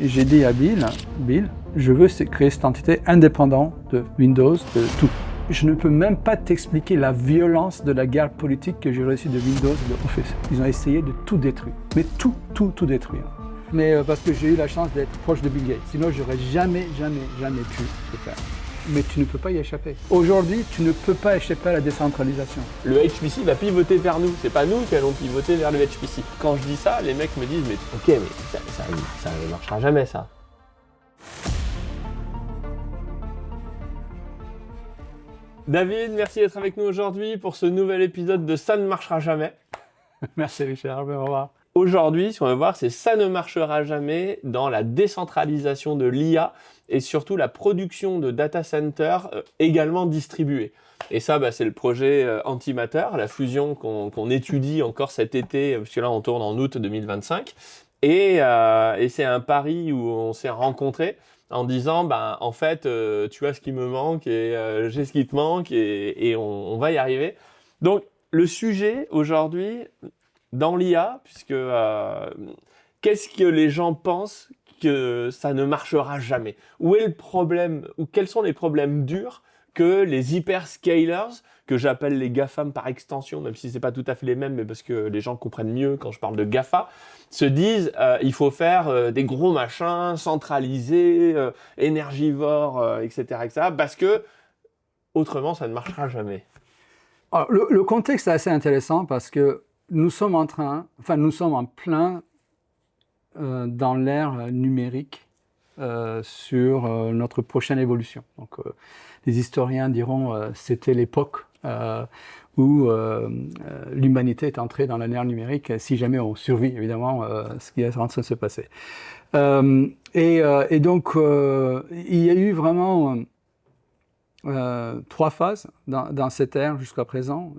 Et j'ai dit à Bill, je veux créer cette entité indépendante de Windows, de tout. Je ne peux même pas t'expliquer la violence de la guerre politique que j'ai reçue de Windows et de Office. Ils ont essayé de tout détruire, mais tout détruire. Mais parce que j'ai eu la chance d'être proche de Bill Gates, sinon j'aurais jamais pu le faire. Mais tu ne peux pas y échapper. Aujourd'hui, tu ne peux pas échapper à la décentralisation. Le HPC va pivoter vers nous, c'est pas nous qui allons pivoter vers le HPC. Quand je dis ça, les mecs me disent mais ok, mais ça ne marchera jamais ça. David, merci d'être avec nous aujourd'hui pour ce nouvel épisode de Ça ne marchera jamais. Merci Richard, au revoir. Aujourd'hui, ce qu'on va voir, c'est ça ne marchera jamais dans la décentralisation de l'IA et surtout la production de data centers également distribués. Et ça, c'est le projet Antimatter, la fusion qu'on étudie encore cet été, parce que là, on tourne en août 2025. Et c'est un pari où on s'est rencontrés en disant, en fait, tu as ce qui me manque et j'ai ce qui te manque et on va y arriver. Donc, le sujet aujourd'hui, dans l'IA, puisque qu'est-ce que les gens pensent que ça ne marchera jamais? Où est le problème, ou quels sont les problèmes durs que les hyperscalers, que j'appelle les GAFAM par extension, même si c'est pas tout à fait les mêmes, mais parce que les gens comprennent mieux quand je parle de GAFA, se disent il faut faire des gros machins centralisés, énergivores, etc., parce que autrement ça ne marchera jamais. Alors, le contexte est assez intéressant parce que nous sommes en plein dans l'ère numérique sur notre prochaine évolution. Donc, les historiens diront c'était l'époque où l'humanité est entrée dans l'ère numérique, si jamais on survit évidemment ce qui est en train de se passer. Et donc, il y a eu vraiment 3 phases dans cette ère jusqu'à présent.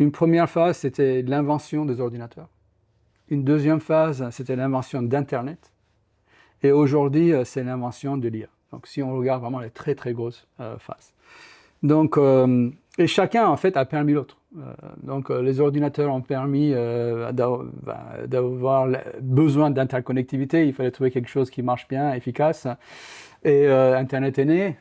Une première phase, c'était l'invention des ordinateurs. Une deuxième phase, c'était l'invention d'Internet. Et aujourd'hui, c'est l'invention de l'IA. Donc, si on regarde vraiment les très, très grosses phases. Donc, et chacun, en fait, a permis l'autre. Donc, les ordinateurs ont permis d'avoir besoin d'interconnectivité. Il fallait trouver quelque chose qui marche bien, efficace. Et Internet est né.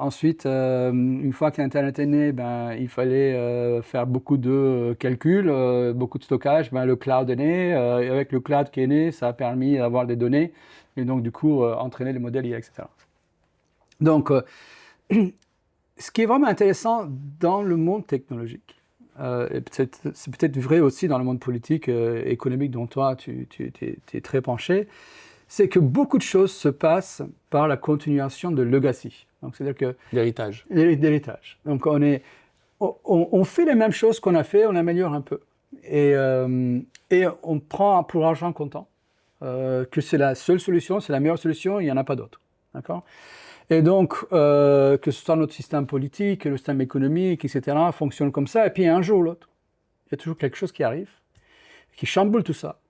Ensuite, une fois que l'Internet est né, il fallait faire beaucoup de calculs, beaucoup de stockage. Le cloud est né. Et avec le cloud qui est né, ça a permis d'avoir des données et donc du coup entraîner les modèles IA, etc. Donc, ce qui est vraiment intéressant dans le monde technologique, et c'est peut-être vrai aussi dans le monde politique, économique dont toi tu es très penché, c'est que beaucoup de choses se passent par la continuation de legacy. Donc, c'est-à-dire que L'héritage. Donc, on fait les mêmes choses qu'on a fait, on améliore un peu. Et on prend pour argent comptant que c'est la seule solution, c'est la meilleure solution, il n'y en a pas d'autre. D'accord ? Et donc, que ce soit notre système politique, le système économique, etc., fonctionne comme ça. Et puis, un jour ou l'autre, il y a toujours quelque chose qui arrive, qui chamboule tout ça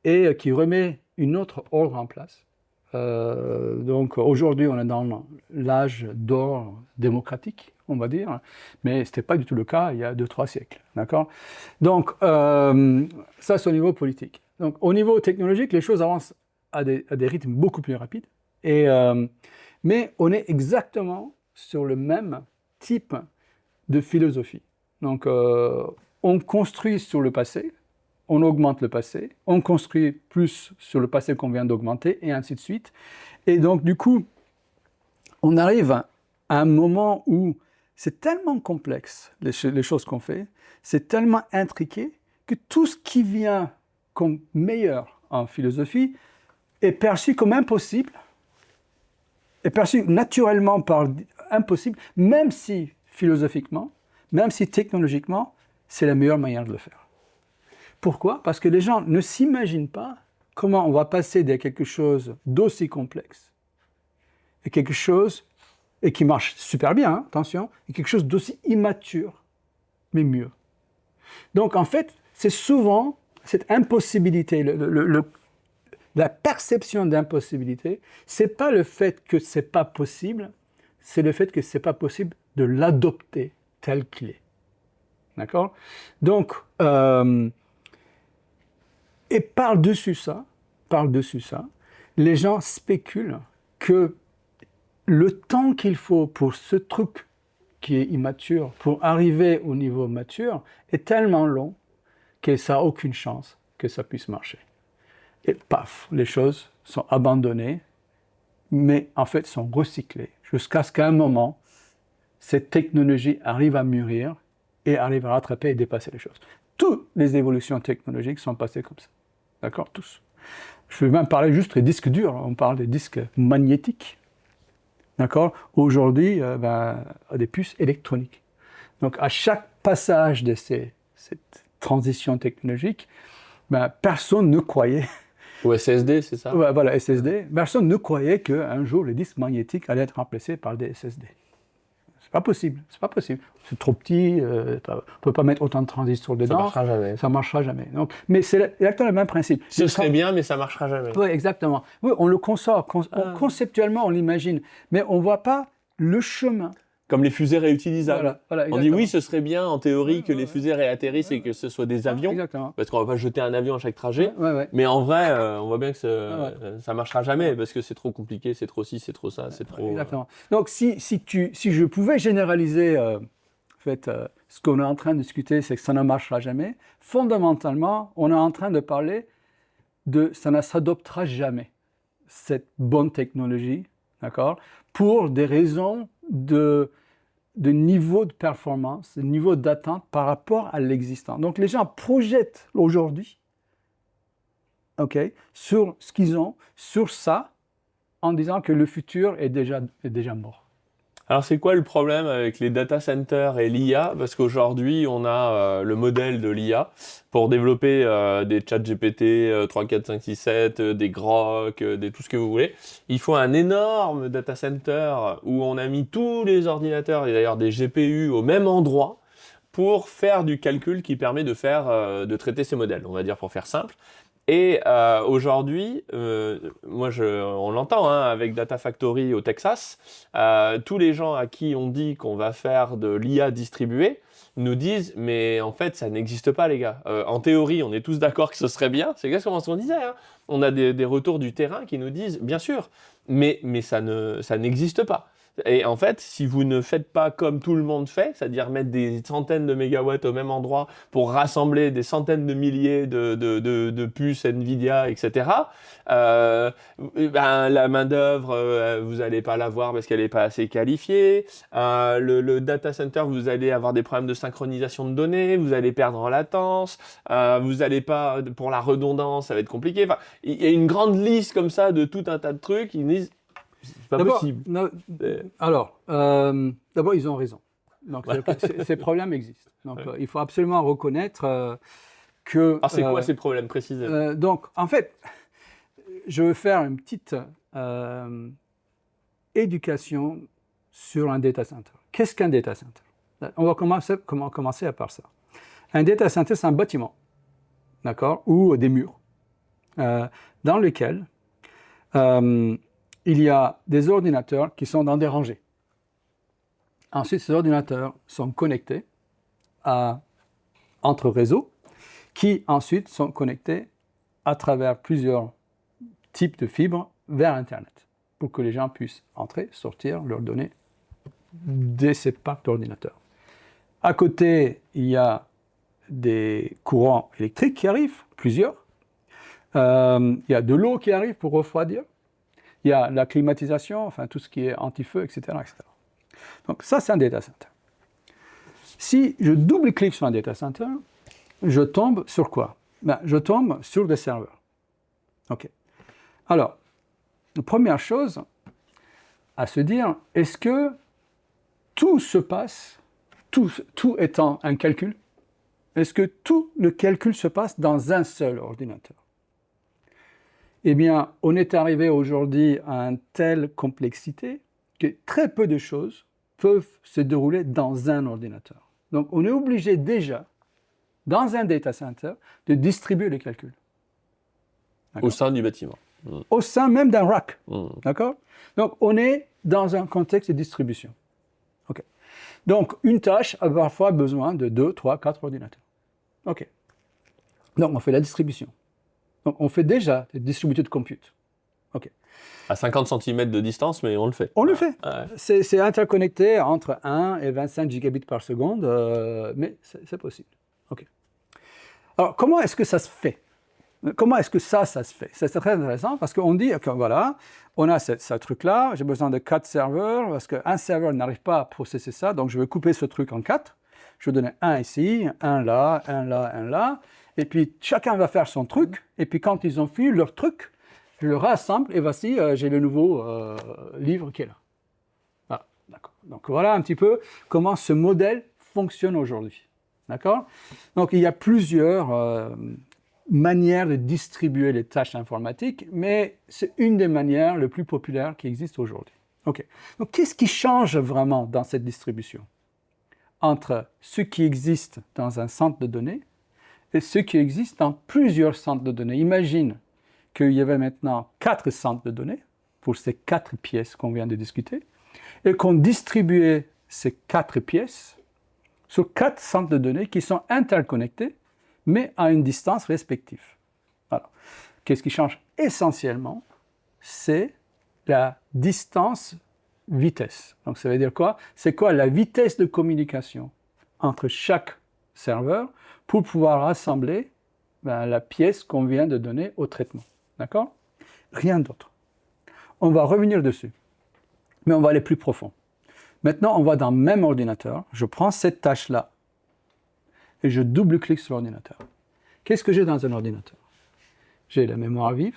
et qui remet une autre ordre en place. Donc aujourd'hui, on est dans l'âge d'or démocratique, on va dire, mais ce n'était pas du tout le cas il y a 2-3 siècles. D'accord ? Donc, ça, c'est au niveau politique. Donc, au niveau technologique, les choses avancent à des rythmes beaucoup plus rapides, mais on est exactement sur le même type de philosophie. Donc, on construit sur le passé, on augmente le passé, on construit plus sur le passé qu'on vient d'augmenter, et ainsi de suite. Et donc, du coup, on arrive à un moment où c'est tellement complexe, les choses qu'on fait, c'est tellement intriqué, que tout ce qui vient comme meilleur en philosophie est perçu comme impossible, est perçu naturellement par impossible, même si philosophiquement, même si technologiquement, c'est la meilleure manière de le faire. Pourquoi ? Parce que les gens ne s'imaginent pas comment on va passer de quelque chose d'aussi complexe et quelque chose, et qui marche super bien, attention, et quelque chose d'aussi immature, mais mieux. Donc en fait, c'est souvent cette impossibilité, la perception d'impossibilité, c'est pas le fait que c'est pas possible, c'est le fait que c'est pas possible de l'adopter tel qu'il est. D'accord ? Donc, et par-dessus ça, les gens spéculent que le temps qu'il faut pour ce truc qui est immature, pour arriver au niveau mature, est tellement long que ça n'a aucune chance que ça puisse marcher. Et paf, les choses sont abandonnées, mais en fait sont recyclées, jusqu'à ce qu'à un moment, cette technologie arrive à mûrir et arrive à rattraper et dépasser les choses. Toutes les évolutions technologiques sont passées comme ça. D'accord? Tous. Je vais même parler juste des disques durs, on parle des disques magnétiques. D'accord? Aujourd'hui, des puces électroniques. Donc, à chaque passage de cette transition technologique, personne ne croyait. Ou SSD, c'est ça? Ouais, voilà, SSD. Personne ne croyait qu'un jour, les disques magnétiques allaient être remplacés par des SSD. C'est pas possible. C'est pas possible. C'est trop petit, on ne peut pas mettre autant de transistors dedans. Ça marchera jamais. Ça marchera jamais. Donc, mais c'est exactement le même principe. Ce serait bien, mais ça marchera jamais. Oui, exactement. Oui, on le conçoit. Conceptuellement, on l'imagine. Mais on ne voit pas le chemin. Comme les fusées réutilisables. Voilà, on dit oui, ce serait bien en théorie que les fusées réatterrissent et que ce soit des avions. Exactement. Parce qu'on ne va pas jeter un avion à chaque trajet. Ouais. Mais en vrai, on voit bien que ça ne marchera jamais parce que c'est trop compliqué, c'est trop ci, c'est trop ça, c'est trop... Exactement. Donc, si je pouvais généraliser ce qu'on est en train de discuter, c'est que ça ne marchera jamais. Fondamentalement, on est en train de parler de ça ne s'adoptera jamais, cette bonne technologie, d'accord, pour des raisons de niveau de performance, de niveau d'attente par rapport à l'existant. Donc, les gens projettent aujourd'hui, sur ce qu'ils ont, sur ça, en disant que le futur est déjà mort. Alors, c'est quoi le problème avec les data centers et l'IA? Parce qu'aujourd'hui, on a le modèle de l'IA pour développer des chats GPT 3, 4, 5, 6, 7, des Grok, tout ce que vous voulez. Il faut un énorme data center où on a mis tous les ordinateurs et d'ailleurs des GPU au même endroit pour faire du calcul qui permet de traiter ces modèles, on va dire pour faire simple. Et aujourd'hui, on l'entend avec Data Factory au Texas, tous les gens à qui on dit qu'on va faire de l'IA distribuée nous disent « mais en fait, ça n'existe pas les gars. En théorie, on est tous d'accord que ce serait bien. » C'est exactement ce qu'on disait. On a des retours du terrain qui nous disent « bien sûr, mais ça n'existe pas. » Et en fait, si vous ne faites pas comme tout le monde fait, c'est-à-dire mettre des centaines de mégawatts au même endroit pour rassembler des centaines de milliers de puces NVIDIA, etc., la main-d'œuvre, vous n'allez pas l'avoir parce qu'elle n'est pas assez qualifiée. Le data center, vous allez avoir des problèmes de synchronisation de données, vous allez perdre en latence, vous n'allez pas, pour la redondance, ça va être compliqué. Enfin, il y a une grande liste comme ça de tout un tas de trucs. Ils disent, c'est pas possible. D'abord, ils ont raison. Donc, ces problèmes existent. Donc, il faut absolument reconnaître que... Alors, c'est quoi ces problèmes précisément? Donc, en fait, je veux faire une petite éducation sur un data center. Qu'est-ce qu'un data center? On va commencer à part ça. Un data center, c'est un bâtiment, d'accord, ou des murs, dans lesquels il y a des ordinateurs qui sont dans des rangées. Ensuite, ces ordinateurs sont connectés entre réseaux qui ensuite sont connectés à travers plusieurs types de fibres vers Internet pour que les gens puissent entrer, sortir leurs données de ces packs d'ordinateurs. À côté, il y a des courants électriques qui arrivent, plusieurs. Il y a de l'eau qui arrive pour refroidir. Il y a la climatisation, enfin tout ce qui est anti-feu, etc., etc. Donc ça, c'est un data center. Si je double-clique sur un data center, je tombe sur quoi? Je tombe sur des serveurs. OK. Alors, la première chose à se dire, est-ce que tout se passe, tout étant un calcul, est-ce que tout le calcul se passe dans un seul ordinateur? Eh bien, on est arrivé aujourd'hui à une telle complexité que très peu de choses peuvent se dérouler dans un ordinateur. Donc, on est obligé déjà, dans un data center, de distribuer les calculs. Au sein du bâtiment. Au sein même d'un rack. D'accord? Donc, on est dans un contexte de distribution. OK. Donc, une tâche a parfois besoin de 2, 3, 4 ordinateurs. OK. Donc, on fait la distribution. Donc, on fait déjà des distributeurs de compute. OK. À 50 cm de distance, mais on le fait. On le fait. Ouais. C'est interconnecté entre 1 et 25 gigabits par seconde, mais c'est possible. OK. Alors, comment est-ce que ça se fait? Comment est-ce que ça se fait? C'est très intéressant parce qu'on dit que voilà, on a ce truc-là, j'ai besoin de 4 serveurs parce qu'un serveur n'arrive pas à processer ça, donc je vais couper ce truc en 4. Je vais donner un ici, un là, un là, un là, et puis chacun va faire son truc, et puis quand ils ont fini leur truc, je le rassemble et voici, j'ai le nouveau livre qui est là. Voilà, d'accord. Donc voilà un petit peu comment ce modèle fonctionne aujourd'hui. D'accord? Donc il y a plusieurs manières de distribuer les tâches informatiques, mais c'est une des manières les plus populaires qui existent aujourd'hui. OK. Donc qu'est-ce qui change vraiment dans cette distribution entre ce qui existe dans un centre de données et ce qui existe dans plusieurs centres de données? Imagine qu'il y avait maintenant 4 centres de données pour ces 4 pièces qu'on vient de discuter et qu'on distribuait ces 4 pièces sur 4 centres de données qui sont interconnectés mais à une distance respective. Alors, qu'est-ce qui change essentiellement? C'est la distance vitesse. Donc ça veut dire quoi? C'est quoi la vitesse de communication entre chaque serveur pour pouvoir rassembler la pièce qu'on vient de donner au traitement. D'accord? Rien d'autre. On va revenir dessus, mais on va aller plus profond. Maintenant, on va dans le même ordinateur. Je prends cette tâche-là et je double-clique sur l'ordinateur. Qu'est-ce que j'ai dans un ordinateur? J'ai la mémoire vive,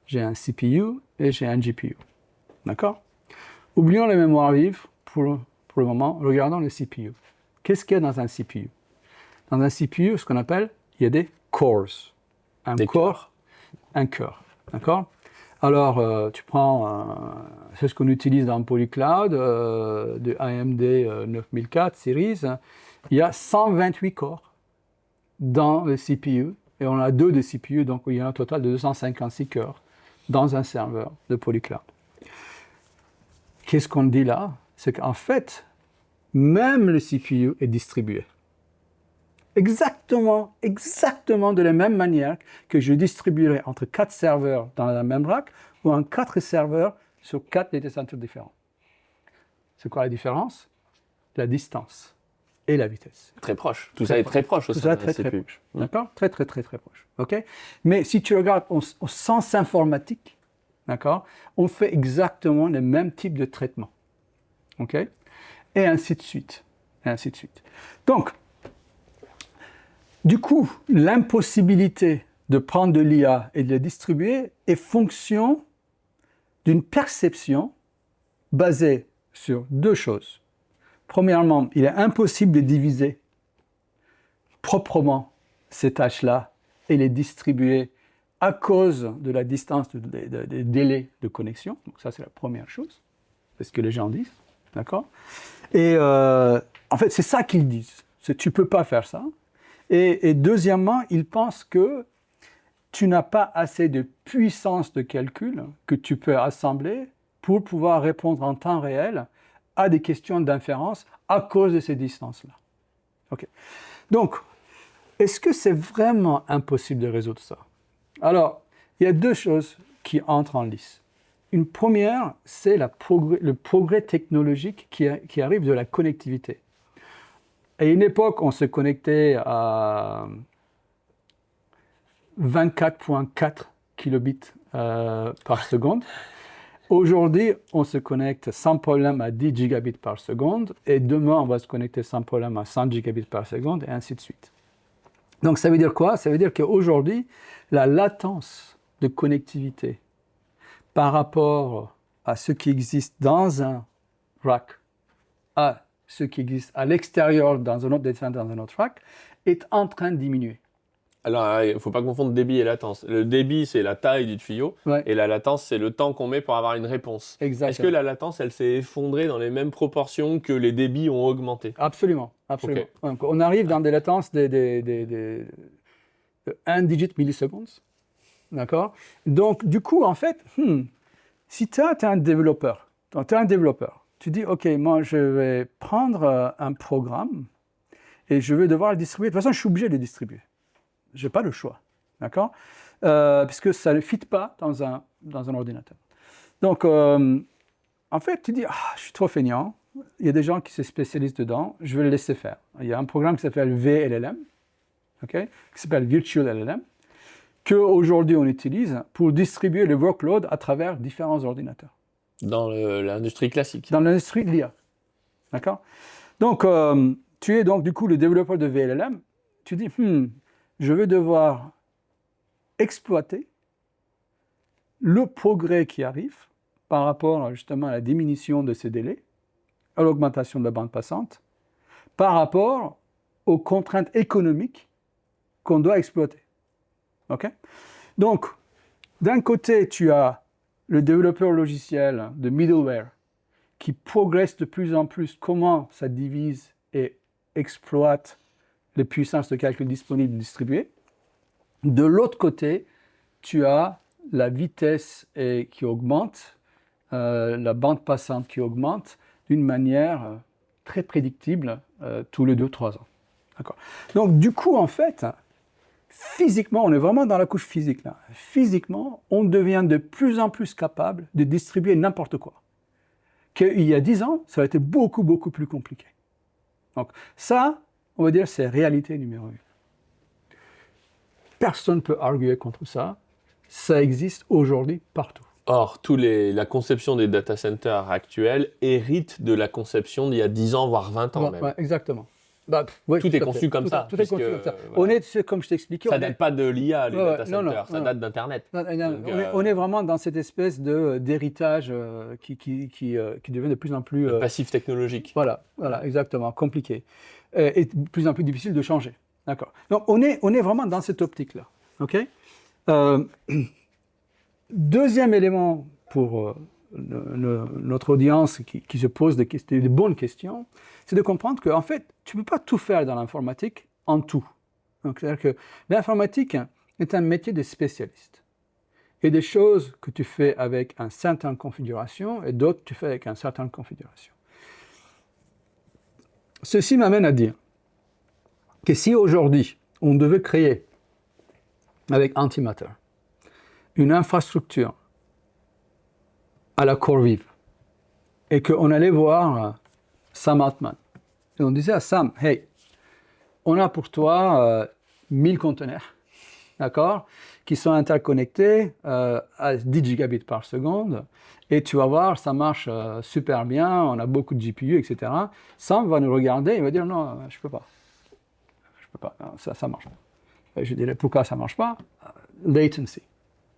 j'ai un CPU et j'ai un GPU. D'accord? Oublions la mémoire vive pour le moment, regardons le CPU. Qu'est-ce qu'il y a dans un CPU? Dans un CPU, ce qu'on appelle, il y a des cores. Un core, un cœur. D'accord? Alors, tu prends, c'est ce qu'on utilise dans Polycloud, de AMD 9004 Series. Il y a 128 corps dans le CPU, et on a 2 de CPU, donc il y a un total de 256 cœurs dans un serveur de Polycloud. Qu'est-ce qu'on dit là? C'est qu'en fait, même le CPU est distribué. Exactement de la même manière que je distribuerais entre 4 serveurs dans la même rack ou en 4 serveurs sur 4 data centers différents. C'est quoi la différence? La distance et la vitesse. Très proche. Tout ça est très proche. Tout ça est très proche. D'accord? Très proche. OK? Mais si tu regardes au sens informatique, d'accord, on fait exactement le même type de traitement. OK? Et ainsi de suite. Donc, du coup, l'impossibilité de prendre de l'IA et de la distribuer est fonction d'une perception basée sur 2 choses. Premièrement, il est impossible de diviser proprement ces tâches-là et les distribuer à cause de la distance des délais de connexion. Donc ça, c'est la première chose. C'est ce que les gens disent. D'accord? Et en fait, c'est ça qu'ils disent. Tu ne peux pas faire ça. Et deuxièmement, ils pensent que tu n'as pas assez de puissance de calcul que tu peux assembler pour pouvoir répondre en temps réel à des questions d'inférence à cause de ces distances-là. OK. Donc, est-ce que c'est vraiment impossible de résoudre ça? Alors, il y a 2 choses qui entrent en lice. Une première, c'est le progrès technologique qui arrive de la connectivité. À une époque, on se connectait à 24,4 kilobits par seconde. Aujourd'hui, on se connecte sans problème à 10 gigabits par seconde, et demain, on va se connecter sans problème à 100 gigabits par seconde, et ainsi de suite. Donc, ça veut dire quoi? Ça veut dire qu'aujourd'hui, la latence de connectivité par rapport à ce qui existe dans un rack, à ce qui existe à l'extérieur dans un autre data center, dans un autre rack, est en train de diminuer. Alors, il ne faut pas confondre débit et latence. Le débit, c'est la taille du tuyau, et la latence, c'est le temps qu'on met pour avoir une réponse. Exactement. Est-ce que la latence, elle s'est effondrée dans les mêmes proportions que les débits ont augmenté? Absolument. Okay. Donc, on arrive dans des latences de 1 digit millisecondes. D'accord? Donc, du coup, en fait, si tu es un développeur, tu dis, OK, moi, je vais prendre un programme et je vais devoir le distribuer. De toute façon, je suis obligé de le distribuer. Je n'ai pas le choix. D'accord? puisque ça ne fit pas dans un ordinateur. Donc, en fait, tu dis, je suis trop feignant, il y a des gens qui se spécialisent dedans, je vais le laisser faire. Il y a un programme qui s'appelle VLLM, qui s'appelle Virtual LLM, qu'aujourd'hui on utilise pour distribuer le workload à travers différents ordinateurs. Dans l'industrie classique. Dans l'industrie de l'IA. D'accord ? Donc, tu es donc du coup le développeur de VLLM, tu dis, je vais devoir exploiter le progrès qui arrive par rapport justement à la diminution de ces délais, à l'augmentation de la bande passante, par rapport aux contraintes économiques qu'on doit exploiter. Okay? Donc, d'un côté, tu as le développeur logiciel de middleware qui progresse de plus en plus comment ça divise et exploite les puissances de calcul disponibles et distribuées. De l'autre côté, tu as la vitesse qui augmente, la bande passante qui augmente d'une manière très prédictible tous les 2-3 ans. D'accord. Donc du coup, en fait, physiquement, on est vraiment dans la couche physique là. Physiquement, on devient de plus en plus capable de distribuer n'importe quoi. Qu'il y a 10 ans, ça a été beaucoup, beaucoup plus compliqué. Donc ça, on va dire, c'est réalité numéro 1. Personne ne peut arguer contre ça. Ça existe aujourd'hui partout. Or, la conception des data centers actuels hérite de la conception d'il y a 10 ans, voire 20 ans même. Ouais, exactement. Oui, tout est conçu comme ça. Tout est conçu comme ça. Voilà. On est, comme je t'expliquais... Ça ne date pas de l'IA, les data centers, ça date d'Internet. On est vraiment dans cette espèce d'héritage qui devient de plus en plus... passif technologique. Voilà, exactement, compliqué. Et de plus en plus difficile de changer. D'accord. Donc, on est vraiment dans cette optique-là. OK ? Deuxième élément pour notre audience qui se pose des bonnes questions, c'est de comprendre qu'en fait, tu ne peux pas tout faire dans l'informatique en tout. Donc, c'est-à-dire que l'informatique est un métier de spécialiste. Il y a des choses que tu fais avec une certaine configuration et d'autres tu fais avec une certaine configuration. Ceci m'amène à dire que si aujourd'hui, on devait créer avec Antimatter une infrastructure à la CoreWeave et qu'on allait voir Sam Altman. Et on disait à Sam, hey, on a pour toi 1000 conteneurs, d'accord, qui sont interconnectés à 10 gigabits par seconde, et tu vas voir, ça marche super bien, on a beaucoup de GPU, etc. Sam va nous regarder, il va dire, non, je peux pas, non, ça marche pas. Et je dirais, pourquoi ça marche pas? Latency.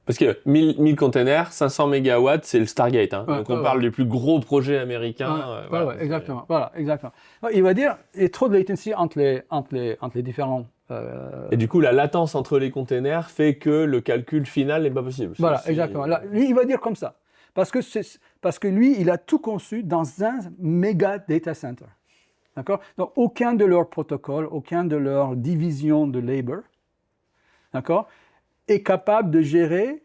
Parce que 1000 containers, 500 mégawatts, c'est le Stargate. Hein. Ouais, donc on parle du plus gros projet américain. Exactement. Voilà, exactement. Il va dire il y a trop de latency entre les différents. Et du coup, la latence entre les containers fait que le calcul final n'est pas possible. Voilà, exactement. Là, lui, il va dire comme ça. Parce que lui, il a tout conçu dans un méga data center. D'accord? Donc, aucun de leurs protocoles, aucun de leurs divisions de labor, d'accord, est capable de gérer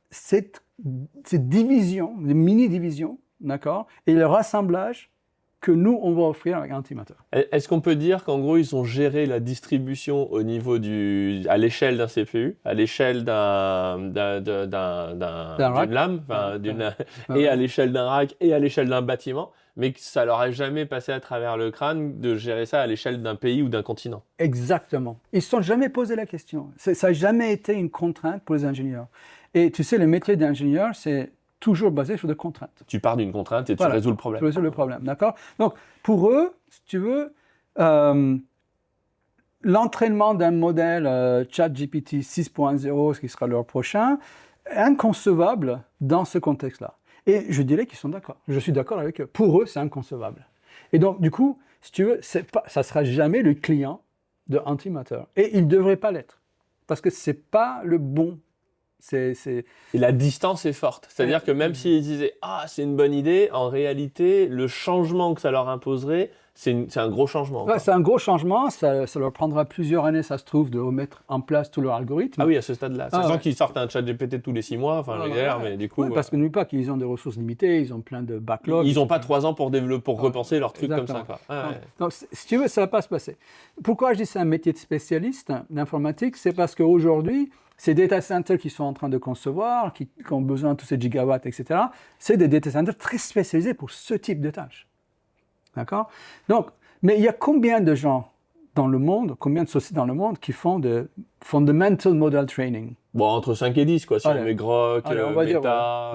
cette division, des mini-divisions, d'accord, et le rassemblage que nous, on va offrir avec Antimatter. Est-ce qu'on peut dire qu'en gros, ils ont géré la distribution au niveau à l'échelle d'un CPU, à l'échelle d'une lame, et à l'échelle d'un rack, et à l'échelle d'un bâtiment, mais que ça leur a jamais passé à travers le crâne de gérer ça à l'échelle d'un pays ou d'un continent? Exactement. Ils ne se sont jamais posé la question. Ça n'a jamais été une contrainte pour les ingénieurs. Et tu sais, le métier d'ingénieur, c'est toujours basé sur des contraintes. Tu pars d'une contrainte et tu résous le problème. Tu résous le problème, d'accord? Donc, pour eux, si tu veux, l'entraînement d'un modèle ChatGPT 6.0, ce qui sera leur prochain, est inconcevable dans ce contexte-là. Et je dirais qu'ils sont d'accord. Je suis d'accord avec eux. Pour eux, c'est inconcevable. Et donc, du coup, si tu veux, ça ne sera jamais le client de Antimatter. Et il ne devrait pas l'être. Parce que ce n'est pas le bon. Et la distance est forte. C'est-à-dire que même s'ils disaient « Ah, c'est une bonne idée », en réalité, le changement que ça leur imposerait, c'est un gros changement. Ouais, c'est un gros changement. Ça leur prendra plusieurs années, ça se trouve, de remettre en place tout leur algorithme. Ah oui, à ce stade-là. Sachant qu'ils sortent un chat GPT tous les 6 mois, mais du coup... Ouais, parce que n'oublie pas qu'ils ont des ressources limitées, ils ont plein de backlogs. Ils n'ont pas 3 ans pour repenser leur truc comme ça. Quoi. Donc, si tu veux, ça ne va pas se passer. Pourquoi je dis que c'est un métier de spécialiste d'informatique? C'est parce qu'aujourd'hui, ces data centers qui sont en train de concevoir, qui ont besoin de tous ces gigawatts, etc., c'est des data centers très spécialisés pour ce type de tâches. D'accord? Donc, mais il y a combien de gens dans le monde, combien de sociétés dans le monde qui font de fundamental model training? Bon, entre 5 et 10, quoi. Si Allez. on met Grok, Allez, on va dire, Meta,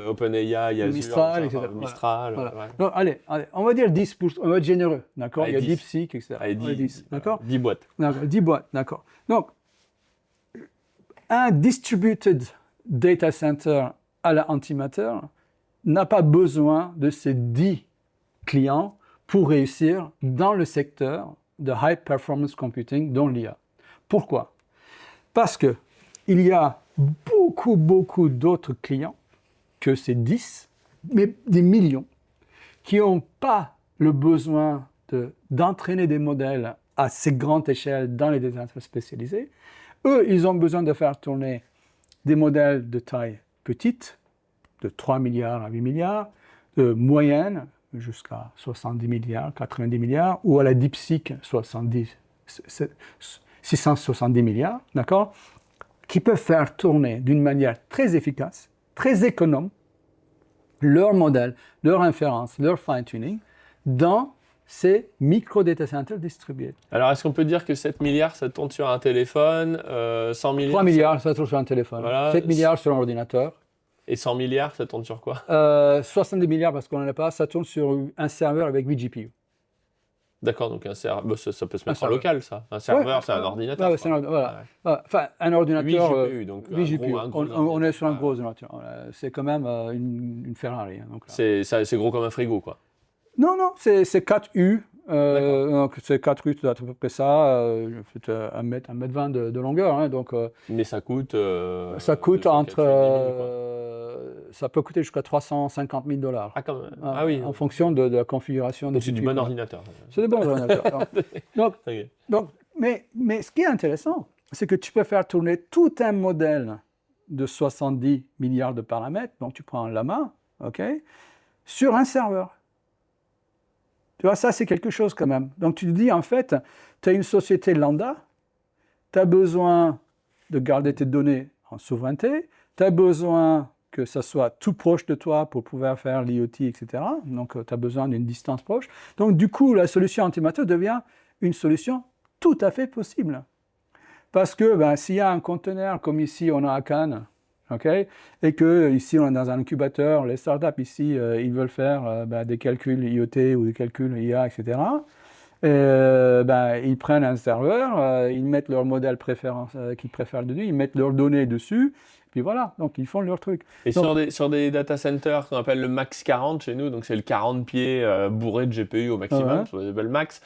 OpenAI, Azure, Mistral, etc. Mistral. Voilà. Ouais. Donc, allez, on va dire 10, on va être généreux, d'accord? Allez, Il y a 10. DeepSeek, etc. Allez, Allez, 10, d'accord? 10 boîtes. D'accord, 10 boîtes, d'accord. Donc, un distributed data center à la Antimatter n'a pas besoin de ces 10 clients pour réussir dans le secteur de high performance computing, dont l'IA. Pourquoi? Parce que il y a beaucoup d'autres clients que ces 10, mais des millions, qui n'ont pas le besoin d'entraîner des modèles à assez grande échelle dans les data centers spécialisés. Eux, ils ont besoin de faire tourner des modèles de taille petite, de 3 milliards à 8 milliards, de moyenne jusqu'à 70 milliards, 90 milliards, ou à la DeepSeek 670 milliards, d'accord, qui peuvent faire tourner d'une manière très efficace, très économe, leur modèle, leur inférence, leur fine-tuning dans ces micro-data centers distribués. Alors, est-ce qu'on peut dire que 7 milliards, ça tourne sur un téléphone, 100 milliards 3 milliards, ça tourne sur un téléphone. Voilà. 7 milliards sur un ordinateur. Et 100 milliards, ça tourne sur quoi? 70 milliards, parce qu'on n'en a pas, ça tourne sur un serveur avec 8 GPU. D'accord, donc un serveur, bah, ça peut se mettre en serveur. local, ça. Un serveur, Ouais, c'est un ordinateur. Ouais, c'est quoi. voilà. Ouais. Enfin, un ordinateur. 8 GPU, donc 8 GPU. un gros On est sur un ordinateur. gros ordinateur. C'est quand même une Ferrari. Hein, donc, là. C'est gros comme un frigo, quoi. Non, c'est 4 U. Donc c'est 4 U, c'est à peu près ça. C'est 1 mètre 20 de longueur. Hein, donc, Mais ça coûte. ça coûte 200 entre. quelques quoi. Ça peut coûter jusqu'à 350 000 $. Ah, quand même. Ah oui. En fonction de la configuration des C'est du CPU, bon quoi. ordinateur. C'est des bons ordinateurs. Donc, Ok. mais ce qui est intéressant, c'est que tu peux faire tourner tout un modèle de 70 milliards de paramètres, donc tu prends un Llama, ok, sur un serveur. Tu vois, ça c'est quelque chose quand même. Donc tu te dis, en fait, tu as une société lambda, tu as besoin de garder tes données en souveraineté, tu as besoin que ça soit tout proche de toi pour pouvoir faire l'IoT, etc. Donc tu as besoin d'une distance proche. Donc du coup, la solution Antimatter devient une solution tout à fait possible. Parce que s'il y a un conteneur comme ici on a à Cannes, okay, et que ici on est dans un incubateur, les startups ici ils veulent faire des calculs IoT ou des calculs IA, etc. Ils prennent un serveur, ils mettent leur modèle qu'ils préfèrent dessus, ils mettent leurs données dessus, puis voilà, donc ils font leur truc. Et donc, sur des data centers qu'on appelle le Max 40 chez nous, donc c'est le 40 pieds bourré de GPU au maximum, sur les belles Max,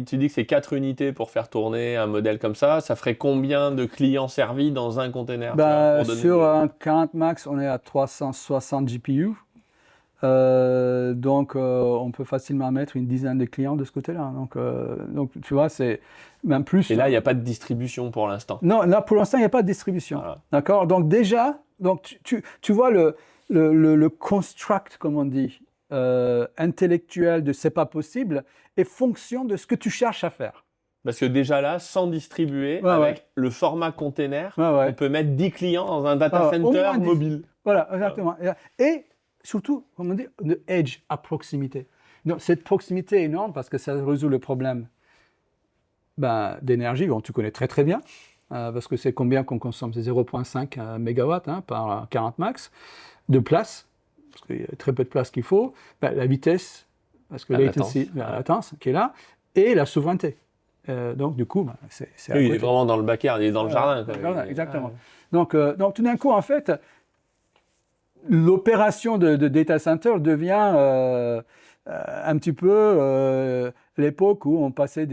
tu dis que c'est 4 unités pour faire tourner un modèle comme ça ferait combien de clients servis dans un container? Sur un 40 Max, on est à 360 GPU. Donc, on peut facilement mettre une dizaine de clients de ce côté-là. Donc, tu vois, c'est même plus. Et là, il n'y a pas de distribution pour l'instant. Non, là, pour l'instant, il n'y a pas de distribution. Voilà. D'accord? Donc, déjà, tu vois le construct, comme on dit, intellectuel de c'est pas possible, est fonction de ce que tu cherches à faire. Parce que déjà là, sans distribuer, avec le format container, on peut mettre 10 clients dans un data center mobile. Voilà, exactement. Et surtout, comme on dit, de edge, à proximité. Donc, cette proximité est énorme parce que ça résout le problème d'énergie, dont tu connais très très bien, parce que c'est combien qu'on consomme? C'est 0,5 MW par 40 max de place, parce qu'il y a très peu de place qu'il faut, la vitesse, parce que la latence qui est là, et la souveraineté. Donc, du coup, c'est à côté. Il est vraiment dans le backyard, il est dans le jardin. Exactement. Donc, tout d'un coup, en fait, l'opération de data center devient un petit peu l'époque où on passait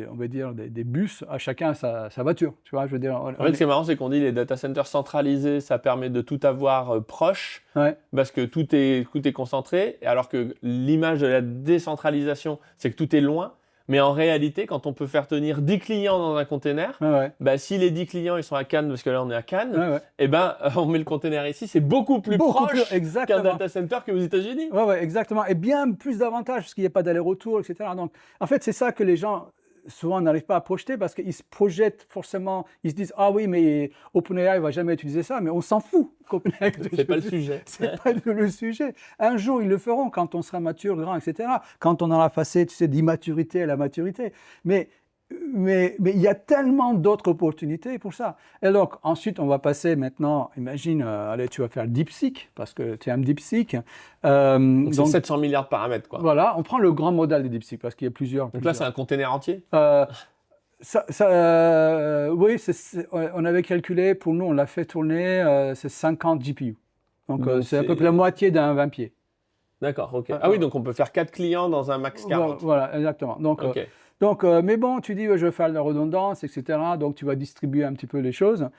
on va dire des bus à chacun sa voiture. Tu vois, je veux dire. En fait, ce qui est marrant, c'est qu'on dit les data centers centralisés, ça permet de tout avoir proche, parce que tout est concentré, alors que l'image de la décentralisation, c'est que tout est loin. Mais en réalité, quand on peut faire tenir 10 clients dans un container, si les 10 clients ils sont à Cannes, parce que là on est à Cannes, on met le container ici, c'est beaucoup plus proche qu'un data center que aux États-Unis. Oui, exactement. Et bien plus d'avantages, parce qu'il n'y a pas d'aller-retour, etc. Donc, en fait, c'est ça que les gens souvent on n'arrive pas à projeter parce qu'ils se projettent forcément, ils se disent « Ah oui, mais OpenAI ne va jamais utiliser ça », mais on s'en fout qu'OpenAI C'est pas le sujet. C'est pas le sujet. Un jour, ils le feront quand on sera mature, grand, etc. Quand on aura passé, tu sais, d'immaturité à la maturité. Mais il y a tellement d'autres opportunités pour ça. Et donc, ensuite, on va passer maintenant, imagine, allez, tu vas faire DeepSeek, parce que tu aimes DeepSeek. Donc, c'est 700 milliards de paramètres, quoi. Voilà, on prend le grand modèle de DeepSeek, parce qu'il y a plusieurs. Donc là, c'est un container entier? Oui, on avait calculé, pour nous, on l'a fait tourner, c'est 50 GPU. Donc, c'est à peu près la moitié d'un 20 pieds. D'accord, ok. Ah oui, donc on peut faire 4 clients dans un max 40. Voilà, exactement. Donc, mais bon, tu dis, je vais faire de la redondance, etc. Donc, tu vas distribuer un petit peu les choses.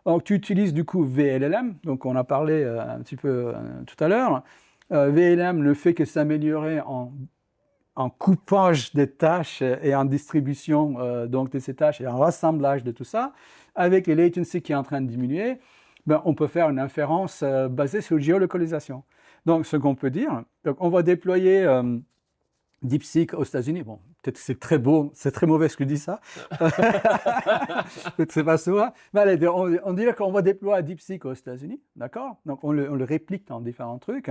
Donc, tu utilises du coup VLLM. Donc, on a parlé un petit peu tout à l'heure. VLLM, le fait que s'améliorer en coupage des tâches et en distribution donc de ces tâches et en rassemblage de tout ça, avec les latency qui est en train de diminuer, ben, on peut faire une inférence basée sur géolocalisation. Donc, ce qu'on peut dire, donc on va déployer DeepSeek aux États-Unis. Bon, peut-être que c'est très beau, c'est très mauvais ce que je dis ça. C'est pas souvent. Mais allez, on dirait qu'on va déployer DeepSeek aux États-Unis, d'accord? Donc, on le réplique dans différents trucs.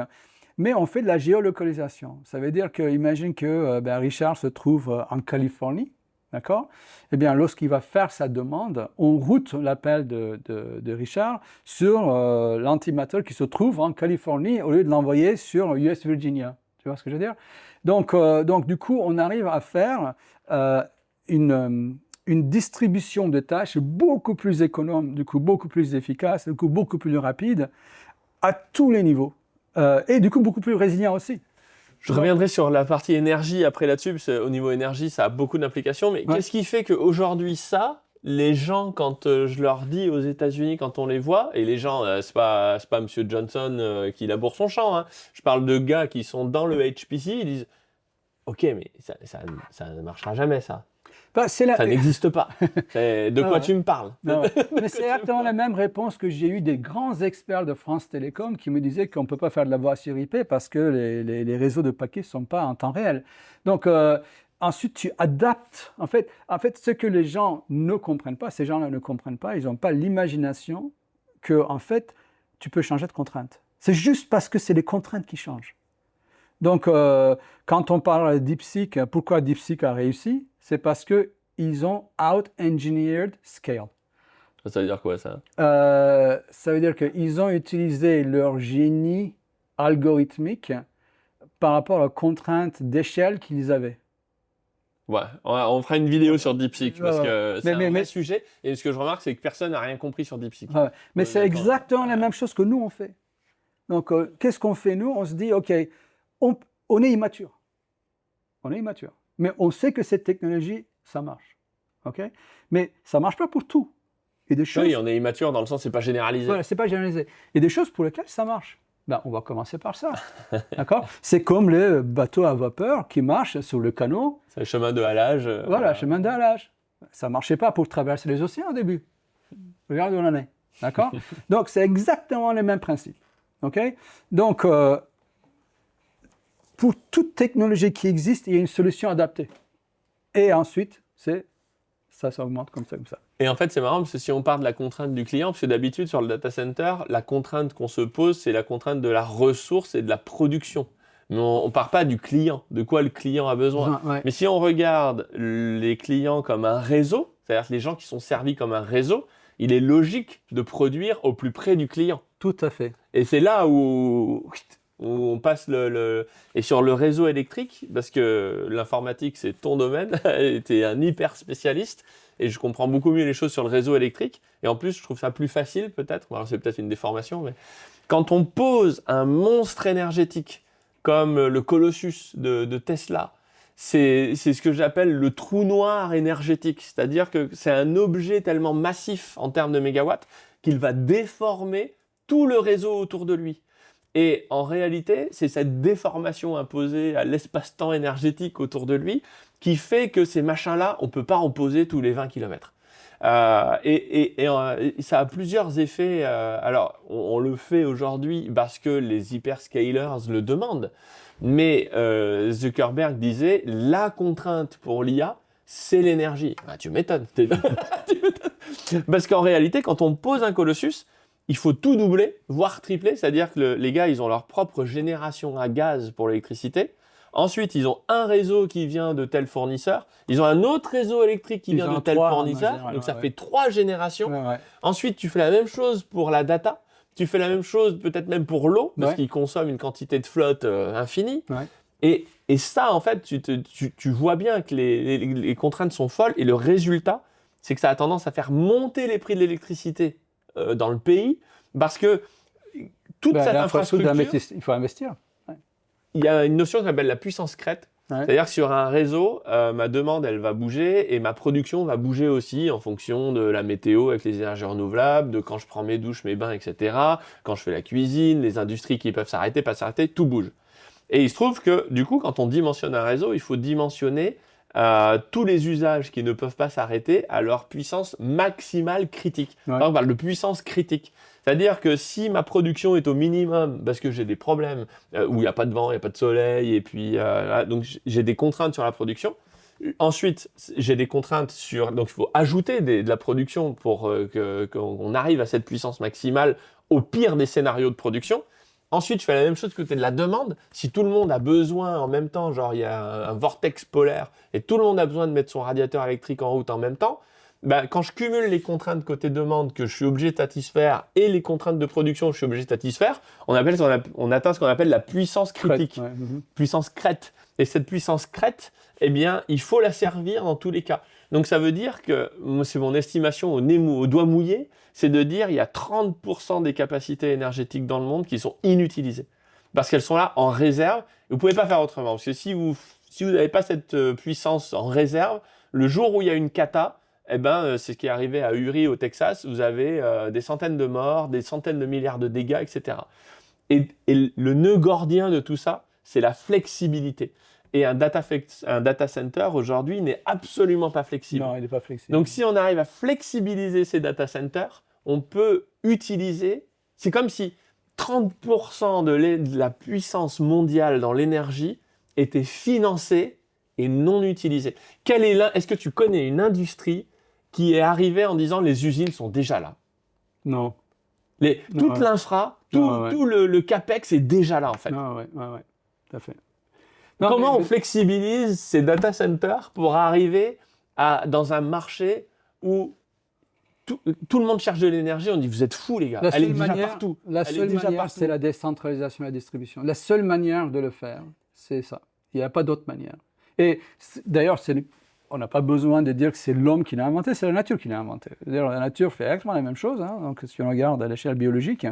Mais on fait de la géolocalisation. Ça veut dire que, imagine que Richard se trouve en Californie, d'accord? Eh bien, lorsqu'il va faire sa demande, on route l'appel de Richard sur l'antimatter qui se trouve en Californie au lieu de l'envoyer sur US Virginia. Tu vois ce que je veux dire? Donc, du coup, on arrive à faire une distribution de tâches beaucoup plus économe, du coup, beaucoup plus efficace, du coup, beaucoup plus rapide à tous les niveaux. Et du coup, beaucoup plus résilient aussi. Je reviendrai sur la partie énergie après là-dessus, parce qu'au niveau énergie, ça a beaucoup d'implications. Mais qu'est-ce qui fait qu'aujourd'hui, les gens, quand je leur dis aux États-Unis, quand on les voit, et les gens, c'est pas Monsieur Johnson qui laboure son champ, hein. Je parle de gars qui sont dans le HPC, ils disent OK, mais ça ne marchera jamais, ça. Ça n'existe pas. De quoi tu me parles? Mais c'est exactement la même réponse que j'ai eue des grands experts de France Télécom qui me disaient qu'on ne peut pas faire de la voix sur IP parce que les réseaux de paquets ne sont pas en temps réel. Donc, ensuite, tu adaptes. En fait, ce que les gens ne comprennent pas, ces gens-là ne comprennent pas, ils n'ont pas l'imagination que, en fait, tu peux changer de contrainte. C'est juste parce que c'est les contraintes qui changent. Donc, quand on parle de DeepSeek, pourquoi DeepSeek a réussi? C'est parce qu'ils ont out-engineered scale. Ça veut dire quoi, ça? Ça veut dire qu'ils ont utilisé leur génie algorithmique par rapport aux contraintes d'échelle qu'ils avaient. Ouais, on fera une vidéo sur DeepSeek parce que c'est un vrai sujet. Et ce que je remarque, c'est que personne n'a rien compris sur DeepSeek. Mais c'est exactement la même chose que nous, on fait. Donc, qu'est-ce qu'on fait, nous? On se dit, OK, on est immature. On est immature. Mais on sait que cette technologie, ça marche. OK? Mais ça ne marche pas pour tout. Il y a des choses... Oui, on est immature dans le sens, c'est pas généralisé. Voilà, c'est pas généralisé. Il y a des choses pour lesquelles ça marche. Ben, on va commencer par ça. D'accord? C'est comme les bateaux à vapeur qui marchent sur le canot. C'est le chemin de halage. Voilà, chemin de halage. Ça ne marchait pas pour traverser les océans au début. Regarde où on en est. D'accord? Donc, c'est exactement le même principe. OK? Donc, pour toute technologie qui existe, il y a une solution adaptée. Et ensuite, ça augmente comme ça, comme ça. Et en fait, c'est marrant parce que si on part de la contrainte du client, parce que d'habitude, sur le data center, la contrainte qu'on se pose, c'est la contrainte de la ressource et de la production. Mais on ne part pas du client, de quoi le client a besoin. Ouais. Mais si on regarde les clients comme un réseau, c'est-à-dire les gens qui sont servis comme un réseau, il est logique de produire au plus près du client. Tout à fait. Et c'est là où on passe et sur le réseau électrique, parce que l'informatique, c'est ton domaine, tu es un hyper spécialiste, et je comprends beaucoup mieux les choses sur le réseau électrique, et en plus, je trouve ça plus facile, peut-être, alors c'est peut-être une déformation, mais quand on pose un monstre énergétique, comme le Colossus de Tesla, c'est ce que j'appelle le trou noir énergétique, c'est-à-dire que c'est un objet tellement massif en termes de mégawatts, qu'il va déformer tout le réseau autour de lui. Et en réalité, c'est cette déformation imposée à l'espace-temps énergétique autour de lui qui fait que ces machins-là, on ne peut pas en poser tous les 20 km. Et ça a plusieurs effets. Alors, on le fait aujourd'hui parce que les hyperscalers le demandent. Mais Zuckerberg disait, la contrainte pour l'IA, c'est l'énergie. Bah, tu m'étonnes. Tu m'étonnes. Parce qu'en réalité, quand on pose un Colossus, il faut tout doubler, voire tripler. C'est-à-dire que les gars, ils ont leur propre génération à gaz pour l'électricité. Ensuite, ils ont un réseau qui vient de tel fournisseur. Ils ont un autre réseau électrique qui vient de tel fournisseur. Général, donc, ça fait 3 générations. Ouais, ouais. Ensuite, tu fais la même chose pour la data. Tu fais la même chose peut-être même pour l'eau, parce qu'il consomme une quantité de flotte infinie. Ouais. Et ça, en fait, tu vois bien que les contraintes sont folles. Et le résultat, c'est que ça a tendance à faire monter les prix de l'électricité dans le pays. Parce que toute cette infrastructure... Il faut investir. Il y a une notion qu'on appelle la puissance crête. Ouais. C'est-à-dire que sur un réseau, ma demande, elle va bouger et ma production va bouger aussi en fonction de la météo avec les énergies renouvelables, de quand je prends mes douches, mes bains, etc. Quand je fais la cuisine, les industries qui peuvent s'arrêter, pas s'arrêter, tout bouge. Et il se trouve que, du coup, quand on dimensionne un réseau, il faut dimensionner tous les usages qui ne peuvent pas s'arrêter à leur puissance maximale critique. Ouais. Alors, on parle de puissance critique. C'est-à-dire que si ma production est au minimum parce que j'ai des problèmes où il n'y a pas de vent, il n'y a pas de soleil, et puis donc j'ai des contraintes sur la production. Ensuite, j'ai des contraintes sur... Donc il faut ajouter de la production pour qu'on arrive à cette puissance maximale au pire des scénarios de production. Ensuite, je fais la même chose du côté de la demande. Si tout le monde a besoin en même temps, genre il y a un vortex polaire et tout le monde a besoin de mettre son radiateur électrique en route en même temps, ben, quand je cumule les contraintes côté demande que je suis obligé de satisfaire et les contraintes de production que je suis obligé de satisfaire, on atteint ce qu'on appelle la puissance critique, puissance crête. Et cette puissance crête, eh bien, il faut la servir dans tous les cas. Donc ça veut dire que, c'est mon estimation au doigt mouillé, c'est de dire qu'il y a 30% des capacités énergétiques dans le monde qui sont inutilisées. Parce qu'elles sont là en réserve, et vous ne pouvez pas faire autrement. Parce que si vous n'avez pas cette puissance en réserve, le jour où il y a une cata, eh ben, c'est ce qui est arrivé à Uri au Texas, vous avez des centaines de morts, des centaines de milliards de dégâts, etc. Et le nœud gordien de tout ça, c'est la flexibilité. Et un data center, aujourd'hui, n'est absolument pas flexible. Non, il n'est pas flexible. Donc, si on arrive à flexibiliser ces data centers, on peut utiliser... C'est comme si 30% de la puissance mondiale dans l'énergie était financée et non utilisée. Est-ce que tu connais une industrie qui est arrivée en disant les usines sont déjà là? Non. Toute l'infra, tout le capex est déjà là en fait. Ouais, tout à fait. Non, comment on flexibilise ces data centers pour arriver dans un marché où tout le monde cherche de l'énergie? On dit vous êtes fous les gars, elle est déjà partout. La seule manière, c'est la décentralisation et la distribution. La seule manière de le faire, c'est ça. Il n'y a pas d'autre manière. Et d'ailleurs, on n'a pas besoin de dire que c'est l'homme qui l'a inventé, c'est la nature qui l'a inventé. D'ailleurs, la nature fait exactement la même chose. Donc, si on regarde à l'échelle biologique,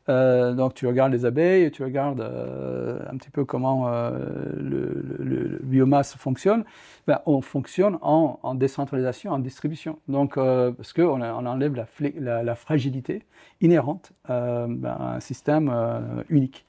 donc tu regardes les abeilles, tu regardes un petit peu comment le biomasse fonctionne. Ben, on fonctionne en décentralisation, en distribution. Donc, parce qu'on enlève la fragilité inhérente à un système unique.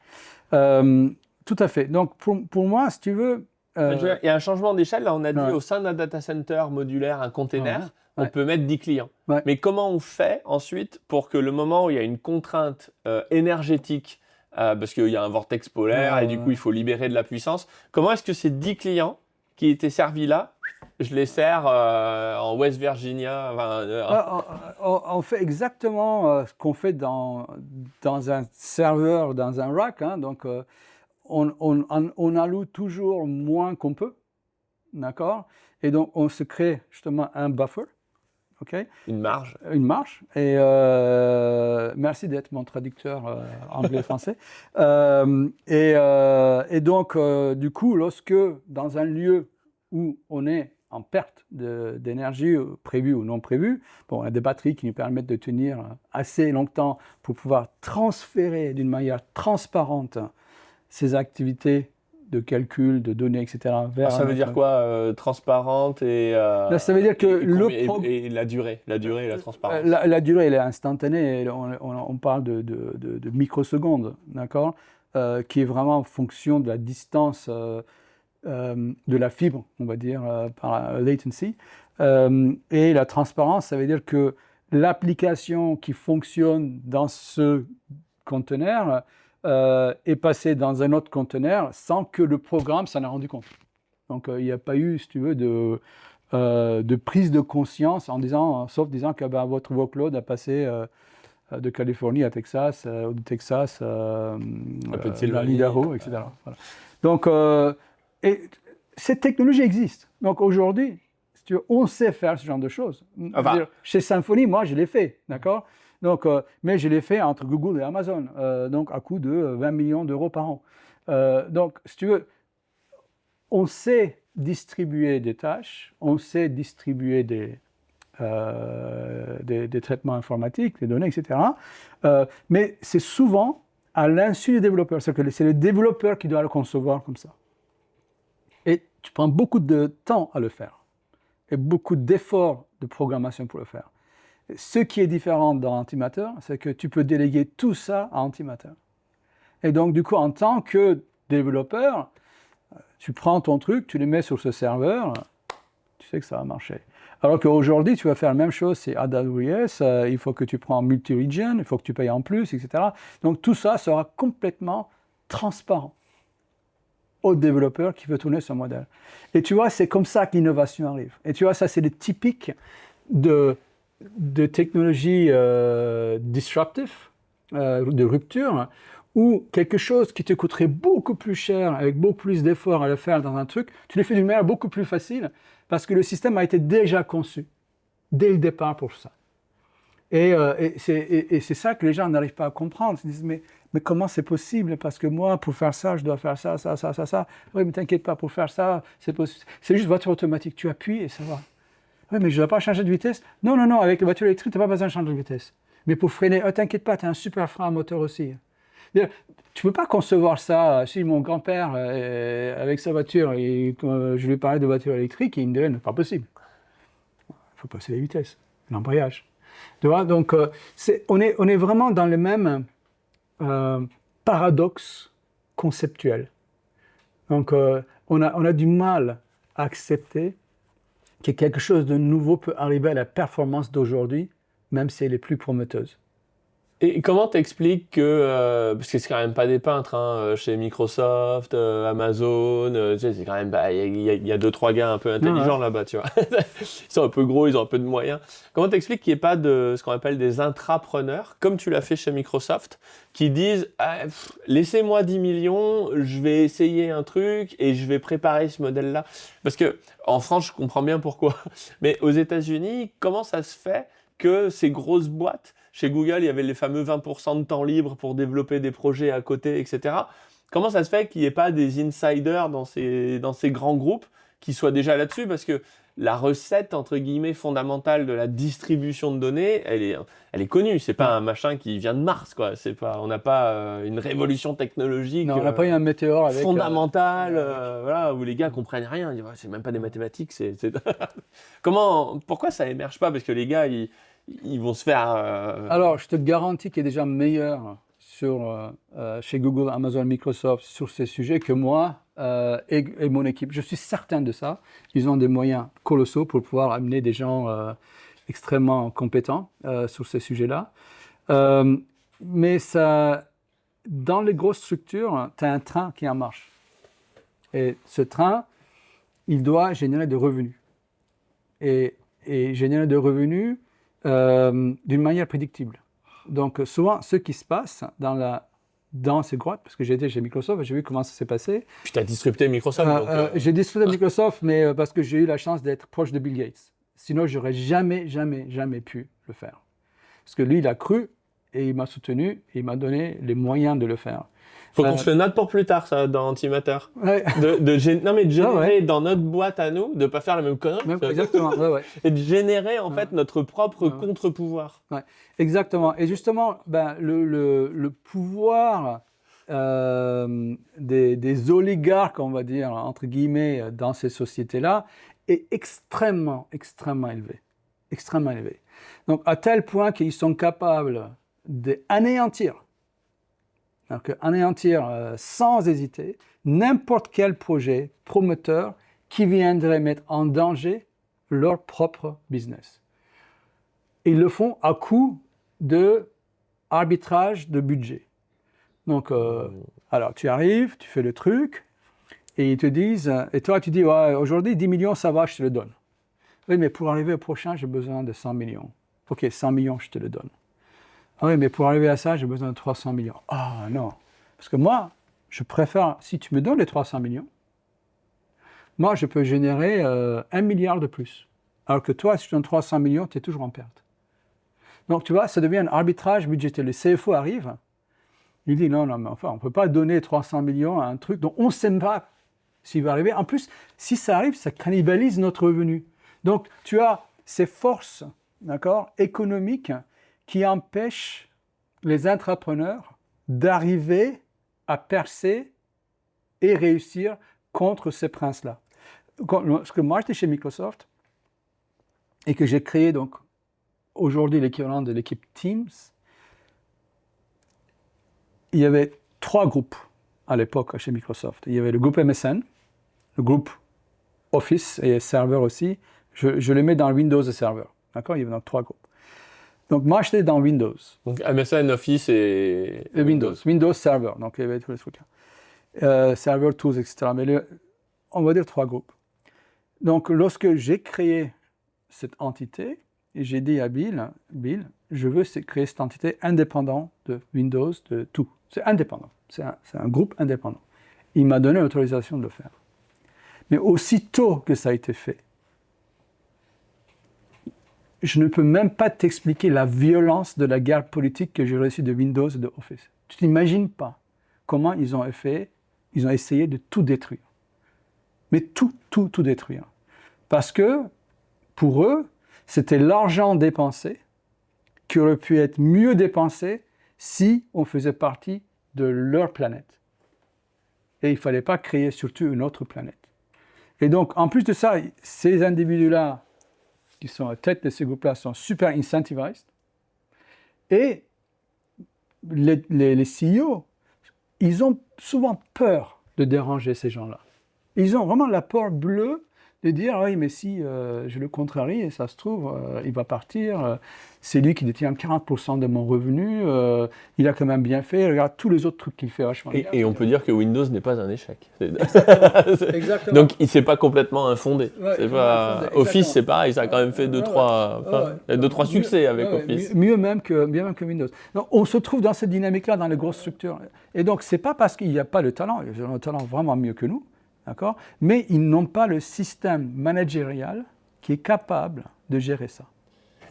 Tout à fait. Donc, pour moi, si tu veux... Il y a un changement d'échelle. Là, on a dit au sein d'un data center modulaire, un container, on peut mettre 10 clients. Ouais. Mais comment on fait ensuite pour que le moment où il y a une contrainte énergétique, parce qu'il y a un vortex polaire et du coup il faut libérer de la puissance, comment est-ce que ces 10 clients qui étaient servis là, je les sers en West Virginia on fait exactement ce qu'on fait dans un serveur, dans un rack. Donc, on alloue toujours moins qu'on peut, d'accord? Et donc, on se crée justement un buffer, ok? Une marge. Une marge. Et merci d'être mon traducteur anglais-français. Et donc, du coup, lorsque dans un lieu où on est en perte d'énergie prévue ou non prévue, bon, on a des batteries qui nous permettent de tenir assez longtemps pour pouvoir transférer d'une manière transparente ces activités de calcul, de données, etc. vers... ça veut dire quoi, transparente et... Là, ça veut dire que et la durée et la transparence. La durée, elle est instantanée. On parle de microsecondes, d'accord, qui est vraiment en fonction de la distance de la fibre, on va dire, par latency. Et la transparence, ça veut dire que l'application qui fonctionne dans ce conteneur est passé dans un autre conteneur sans que le programme s'en ait rendu compte. Donc, il n'y a pas eu, si tu veux, de prise de conscience sauf disant que votre workload a passé de Californie à Texas, ou de Texas à l'Idaho, etc. Voilà. Donc, et cette technologie existe. Donc aujourd'hui, si tu veux, on sait faire ce genre de choses. Chez Symfony, moi, je l'ai fait, d'accord? Donc, mais je l'ai fait entre Google et Amazon, donc à coût de 20 millions d'euros par an. Donc, si tu veux, on sait distribuer des tâches, on sait distribuer des traitements informatiques, des données, etc. Mais c'est souvent à l'insu des développeurs. C'est le développeur qui doit le concevoir comme ça. Et tu prends beaucoup de temps à le faire et beaucoup d'efforts de programmation pour le faire. Ce qui est différent dans Antimatter, c'est que tu peux déléguer tout ça à Antimatter. Et donc, du coup, en tant que développeur, tu prends ton truc, tu le mets sur ce serveur, tu sais que ça va marcher. Alors qu'aujourd'hui, tu vas faire la même chose, c'est AWS, il faut que tu prends multi-region, il faut que tu payes en plus, etc. Donc tout ça sera complètement transparent au développeur qui veut tourner son modèle. Et tu vois, c'est comme ça que l'innovation arrive. Et tu vois, ça, c'est le typique de technologie disruptive, de rupture, ou quelque chose qui te coûterait beaucoup plus cher, avec beaucoup plus d'efforts à le faire dans un truc, tu le fais d'une manière beaucoup plus facile, parce que le système a été déjà conçu, dès le départ pour ça. Et c'est ça que les gens n'arrivent pas à comprendre. Ils disent, mais comment c'est possible? Parce que moi, pour faire ça, je dois faire ça. Oui, mais t'inquiète pas, pour faire ça, c'est possible. C'est juste voiture automatique, tu appuies et ça va. Oui, mais je ne dois pas changer de vitesse. Non, avec la voiture électrique, tu n'as pas besoin de changer de vitesse. Mais pour freiner, t'inquiète pas, tu as un super frein à moteur aussi. Tu ne peux pas concevoir ça. Si mon grand-père, avec sa voiture, je lui parlais de voiture électrique, il me dirait, non, pas possible. Il faut passer les vitesses, l'embrayage. Tu vois, donc, on est vraiment dans le même paradoxe conceptuel. Donc, on a du mal à accepter que quelque chose de nouveau peut arriver à la performance d'aujourd'hui, même si elle est plus prometteuse. Et comment t'expliques que, parce que c'est quand même pas des peintres, hein, chez Microsoft, Amazon, tu sais, c'est quand même, il y a 2-3 gars un peu intelligents là-bas, tu vois. Ils sont un peu gros, ils ont un peu de moyens. Comment t'expliques qu'il n'y ait pas de ce qu'on appelle des intrapreneurs, comme tu l'as fait chez Microsoft, qui disent, laissez-moi 10 millions, je vais essayer un truc et je vais préparer ce modèle-là. Parce que, en France, je comprends bien pourquoi. Mais aux États-Unis, comment ça se fait que ces grosses boîtes, chez Google, il y avait les fameux 20% de temps libre pour développer des projets à côté, etc. Comment ça se fait qu'il n'y ait pas des insiders dans ces grands groupes qui soient déjà là-dessus? Parce que la recette, entre guillemets, fondamentale de la distribution de données, elle est connue. C'est pas un machin qui vient de Mars, quoi. On n'a pas une révolution technologique. Non, on n'a pas eu un météore avec fondamentale, voilà, où les gars comprennent rien. Ils disent, c'est même pas des mathématiques. Pourquoi ça émerge pas? Parce que les gars, ils vont se faire... Alors, je te garantis qu'il est déjà meilleur chez Google, Amazon, Microsoft sur ces sujets que moi et mon équipe. Je suis certain de ça. Ils ont des moyens colossaux pour pouvoir amener des gens extrêmement compétents sur ces sujets-là. Mais dans les grosses structures, tu as un train qui est en marche. Et ce train, il doit générer des revenus. Et générer des revenus d'une manière prédictible. Donc souvent, ce qui se passe dans ces grottes, parce que j'ai été chez Microsoft, j'ai vu comment ça s'est passé. Puis tu as disrupté Microsoft. J'ai disrupté Microsoft, mais parce que j'ai eu la chance d'être proche de Bill Gates. Sinon, j'aurais jamais pu le faire. Parce que lui, il a cru, et il m'a soutenu, et il m'a donné les moyens de le faire. Faut qu'on se le note pour plus tard, ça, dans Antimatter. Ouais. De générer dans notre boîte à nous, de pas faire la même connerie. Exactement, ouais. Et de générer, en fait, notre propre contre-pouvoir. Ouais, exactement. Et justement, le pouvoir des oligarques, on va dire, entre guillemets, dans ces sociétés-là, est extrêmement élevé. Extrêmement élevé. Donc, à tel point qu'ils sont capables d'anéantir, sans hésiter n'importe quel projet prometteur qui viendrait mettre en danger leur propre business. Ils le font à coup d'arbitrage de budget. Donc, alors tu arrives, tu fais le truc, et ils te disent, et toi tu dis, ouais, aujourd'hui 10 millions ça va, je te le donne. Oui, mais pour arriver au prochain, j'ai besoin de 100 millions. OK, 100 millions, je te le donne. Ah oui, mais pour arriver à ça, j'ai besoin de 300 millions. Ah non. Parce que moi, je préfère, si tu me donnes les 300 millions, moi, je peux générer 1 milliard de plus. Alors que toi, si je te donne 300 millions, tu es toujours en perte. Donc, tu vois, ça devient un arbitrage budgétaire. Le CFO arrive, il dit non, mais enfin, on ne peut pas donner 300 millions à un truc dont on ne sait pas s'il va arriver. En plus, si ça arrive, ça cannibalise notre revenu. Donc, tu as ces forces, d'accord, économiques qui empêchent les entrepreneurs d'arriver à percer et réussir contre ces princes-là. Parce que moi, j'étais chez Microsoft et que j'ai créé donc aujourd'hui l'équivalent de l'équipe Teams, il y avait 3 groupes à l'époque chez Microsoft. Il y avait le groupe MSN, le groupe Office et Server aussi. Je les mets dans Windows et Server. D'accord? Il y avait donc 3 groupes. Donc moi, j'étais dans Windows. Donc MSN, Office et Windows. Windows Server. Donc il y avait tous les trucs-là. Server Tools, etc. Mais on va dire 3 groupes. Donc lorsque j'ai créé cette entité, et j'ai dit à Bill, je veux créer cette entité indépendante de Windows, de tout. C'est indépendant. C'est un groupe indépendant. Il m'a donné l'autorisation de le faire. Mais aussitôt que ça a été fait, je ne peux même pas t'expliquer la violence de la guerre politique que j'ai reçue de Windows et de Office. Tu t'imagines pas comment ils ont essayé de tout détruire. Mais tout détruire. Parce que, pour eux, c'était l'argent dépensé qui aurait pu être mieux dépensé si on faisait partie de leur planète. Et il ne fallait pas créer surtout une autre planète. Et donc, en plus de ça, ces individus-là, qui sont à la tête de ces groupes-là, sont super incentivized. Et les CEO, ils ont souvent peur de déranger ces gens-là. Ils ont vraiment la peur bleue de dire, oui, mais si je le contrarie, et ça se trouve, il va partir, c'est lui qui détient 40% de mon revenu, il a quand même bien fait, regarde tous les autres trucs qu'il fait vachement bien. Et on peut dire que Windows n'est pas un échec. Exactement. Donc il ne s'est pas complètement infondé. Ouais, c'est pas... infondé, Office, c'est pareil, ça a quand même fait 2-3 succès avec Office. Mieux même que Windows. Donc, on se trouve dans cette dynamique-là dans les grosses structures. Et donc, ce n'est pas parce qu'il n'y a pas le talent, ils ont le talent vraiment mieux que nous, d'accord, mais ils n'ont pas le système managérial qui est capable de gérer ça.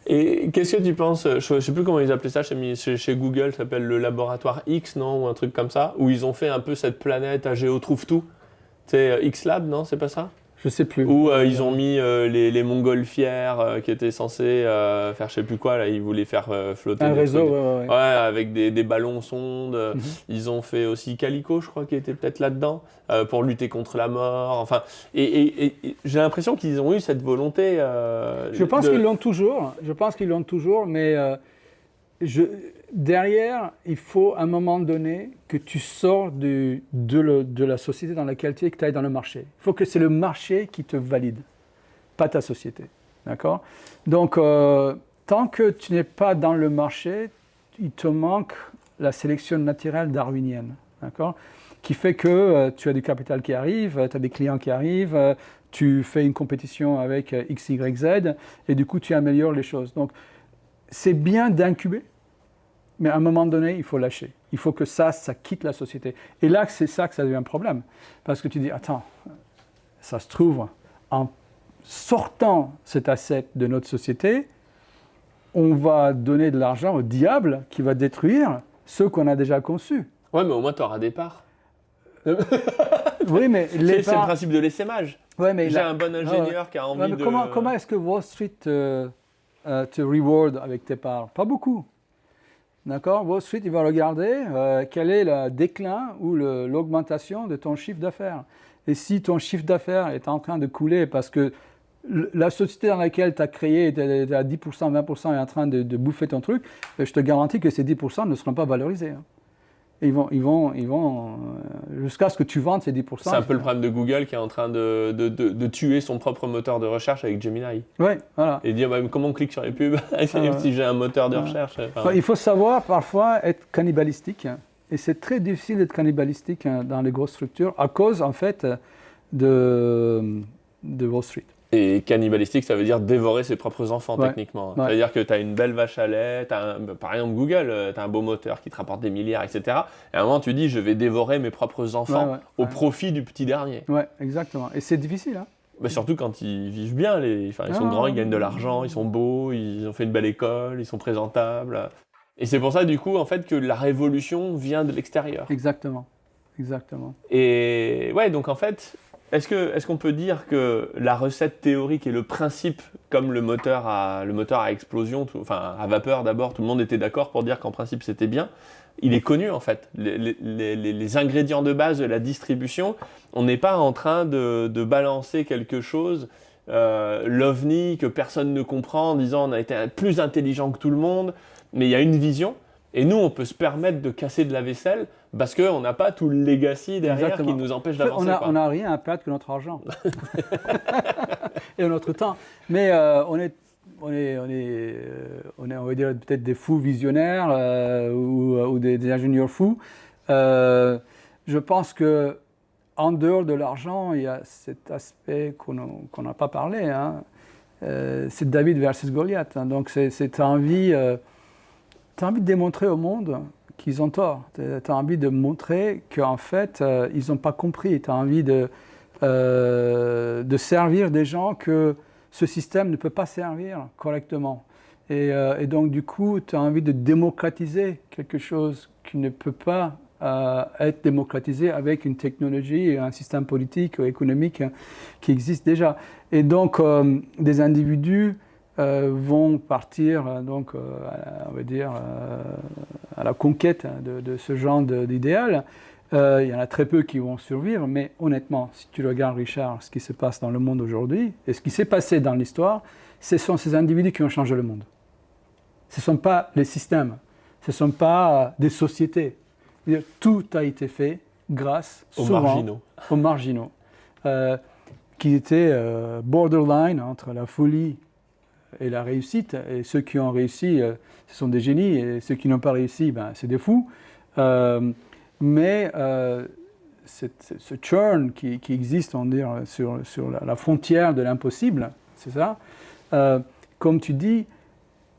Et qu'est-ce que tu penses, je ne sais plus comment ils appelaient ça chez Google, ça s'appelle le laboratoire X, non, ou un truc comme ça, où ils ont fait un peu cette planète à Géotrouve-Tout. C'est X-Lab, non, c'est pas ça? Je sais plus. Où ils ont mis les montgolfières qui étaient censés faire je sais plus quoi, là, ils voulaient faire flotter un des réseau, trucs. Ouais, avec des ballons sondes. Ils ont fait aussi Calico, je crois, qui était peut-être là-dedans, pour lutter contre la mort. Enfin, et j'ai l'impression qu'ils ont eu cette volonté. Je pense qu'ils l'ont toujours. Je pense qu'ils l'ont toujours, mais derrière, il faut à un moment donné que tu sors de la société dans laquelle tu es, que tu ailles dans le marché. Il faut que c'est le marché qui te valide, pas ta société. D'accord? Donc, tant que tu n'es pas dans le marché, il te manque la sélection naturelle darwinienne. D'accord? Qui fait que tu as du capital qui arrive, tu as des clients qui arrivent, tu fais une compétition avec X, Y, Z, et du coup, tu améliores les choses. Donc, c'est bien d'incuber, mais à un moment donné, il faut lâcher. Il faut que ça quitte la société. Et là, c'est ça que ça devient un problème. Parce que tu dis, attends, ça se trouve, en sortant cet asset de notre société, on va donner de l'argent au diable qui va détruire ceux qu'on a déjà conçus. Ouais, mais au moins, tu auras des parts. Oui, mais c'est le principe de l'essaimage. Ouais, mais j'ai un bon ingénieur qui a envie de... Comment est-ce que Wall Street te reward avec tes parts? Pas beaucoup. D'accord? Wall Street, il va regarder quel est le déclin ou l'augmentation de ton chiffre d'affaires. Et si ton chiffre d'affaires est en train de couler parce que la société dans laquelle tu as créé est à 10%, 20% est en train de bouffer ton truc, je te garantis que ces 10% ne seront pas valorisés. Hein. Ils vont jusqu'à ce que tu vendes ces 10%. C'est un peu le problème de Google qui est en train de tuer son propre moteur de recherche avec Gemini. Oui, voilà. Et dire comment on clique sur les pubs si j'ai un moteur de recherche. Enfin, il faut savoir parfois être cannibalistique. Et c'est très difficile d'être cannibalistique dans les grosses structures à cause en fait de Wall Street. Et cannibalistique, ça veut dire dévorer ses propres enfants, techniquement. Ouais. C'est-à-dire que tu as une belle vache à lait, par exemple Google, tu as un beau moteur qui te rapporte des milliards, etc. Et à un moment, tu dis, je vais dévorer mes propres enfants au profit du petit dernier. Ouais, exactement. Et c'est difficile, hein. Bah, surtout quand ils vivent bien, ils sont grands, ils gagnent de l'argent, ils sont beaux, ils ont fait une belle école, ils sont présentables. Et c'est pour ça, du coup, en fait, que la révolution vient de l'extérieur. Exactement. Et ouais, donc en fait, est-ce qu'on peut dire que la recette théorique et le principe, comme le moteur à explosion, à vapeur d'abord, tout le monde était d'accord pour dire qu'en principe c'était bien, il est connu en fait. Les ingrédients de base de la distribution, on n'est pas en train de balancer quelque chose, l'OVNI que personne ne comprend en disant on a été plus intelligent que tout le monde, mais il y a une vision. Et nous, on peut se permettre de casser de la vaisselle parce qu'on n'a pas tout le legacy derrière qui nous empêche d'avancer. On n'a rien à perdre que notre argent et notre temps. Mais on va dire peut-être des fous visionnaires ou des ingénieurs fous. Je pense que en dehors de l'argent, il y a cet aspect qu'on n'a pas parlé. Hein. C'est David versus Goliath. Hein. Donc c'est envie. Tu as envie de démontrer au monde qu'ils ont tort. Tu as envie de montrer qu'en fait, ils n'ont pas compris. Tu as envie de servir des gens que ce système ne peut pas servir correctement. Et donc, du coup, tu as envie de démocratiser quelque chose qui ne peut pas être démocratisé avec une technologie et un système politique ou économique qui existe déjà. Et donc, des individus vont partir donc, on va dire, à la conquête de ce genre d'idéal. Il y en a très peu qui vont survivre, mais honnêtement, si tu regardes, Richard, ce qui se passe dans le monde aujourd'hui et ce qui s'est passé dans l'histoire, ce sont ces individus qui ont changé le monde. Ce ne sont pas les systèmes, ce ne sont pas des sociétés. Tout a été fait grâce aux marginaux qui étaient borderline entre la folie et la réussite. Et ceux qui ont réussi, ce sont des génies, et ceux qui n'ont pas réussi, c'est des fous. Mais ce churn qui existe, on dit, sur la frontière de l'impossible, c'est ça, comme tu dis,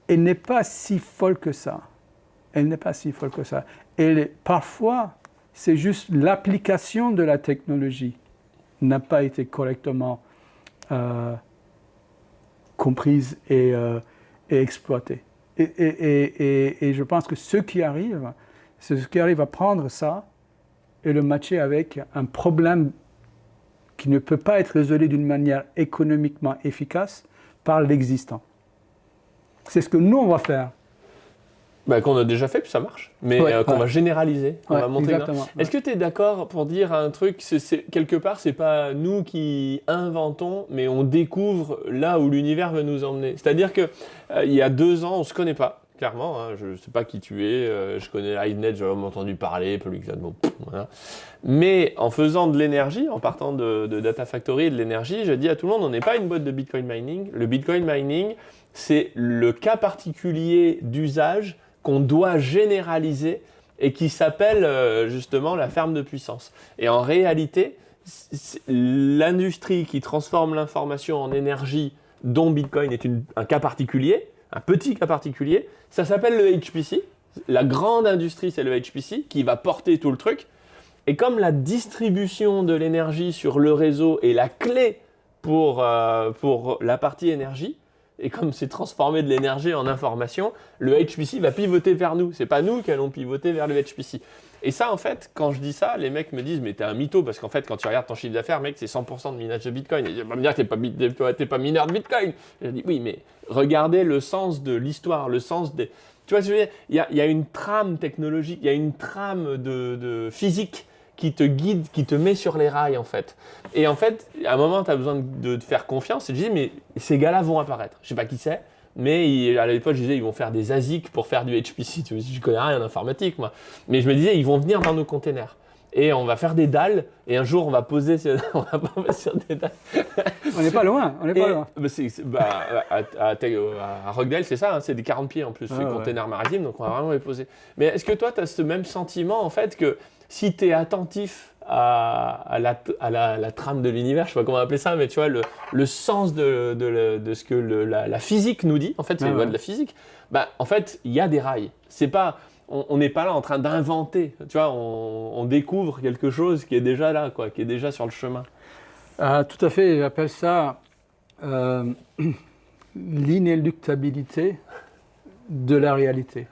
elle n'est pas si folle que ça. Et parfois, c'est juste l'application de la technologie n'a pas été correctement comprise et exploitée. Et je pense que ceux qui arrivent à prendre ça et le matcher avec un problème qui ne peut pas être résolu d'une manière économiquement efficace par l'existant. C'est ce que nous, on va faire. Qu'on a déjà fait, puis ça marche, mais qu'on va généraliser, qu'on va montrer. Est-ce que tu es d'accord pour dire un truc, quelque part, c'est pas nous qui inventons, mais on découvre là où l'univers veut nous emmener. C'est-à-dire que il y a 2 ans, on se connaît pas, clairement, hein, je ne sais pas qui tu es, je connais HiveNet, j'ai jamais entendu parler, Polyglot, bon, voilà. Mais en faisant de l'énergie, en partant de Data Factory et de l'énergie, je dis à tout le monde, on n'est pas une boîte de Bitcoin mining. Le Bitcoin mining, c'est le cas particulier d'usage qu'on doit généraliser et qui s'appelle justement la ferme de puissance. Et en réalité, l'industrie qui transforme l'information en énergie, dont Bitcoin est un cas particulier, un petit cas particulier, ça s'appelle le HPC. La grande industrie, c'est le HPC qui va porter tout le truc. Et comme la distribution de l'énergie sur le réseau est la clé pour la partie énergie, et comme c'est transformer de l'énergie en information, le HPC va pivoter vers nous. C'est pas nous qui allons pivoter vers le HPC. Et ça, en fait, quand je dis ça, les mecs me disent « mais t'es un mytho » parce qu'en fait, quand tu regardes ton chiffre d'affaires, mec, c'est 100% de minage de Bitcoin. Et tu vas me dire que t'es pas mineur de Bitcoin. Et je dis « oui, mais regardez le sens de l'histoire, le sens des… » Tu vois ce que je veux dire ? Il y a une trame technologique, il y a une trame de physique qui te guide, qui te met sur les rails, en fait. Et en fait, à un moment, tu as besoin de te faire confiance et tu dis, mais ces gars-là vont apparaître. Je sais pas qui c'est, mais à l'époque, je disais, ils vont faire des ASIC pour faire du HPC. Tu vois, je connais rien en informatique, moi. Mais je me disais, ils vont venir dans nos containers. Et on va faire des dalles, et un jour, on va poser sur des dalles. On n'est pas loin, à Rockdale, c'est ça, hein, c'est des 40 pieds en plus, ces containers maritimes, donc on va vraiment les poser. Mais est-ce que toi, tu as ce même sentiment, en fait, que si tu es attentif la trame de l'univers, je sais pas comment appeler ça, mais tu vois, le sens de ce que la physique nous dit, en fait, c'est les lois de la physique, bah, en fait, il y a des rails. C'est pas, on n'est pas là en train d'inventer, tu vois, on découvre quelque chose qui est déjà là, quoi, qui est déjà sur le chemin. Tout à fait, j'appelle ça l'inéluctabilité de la réalité.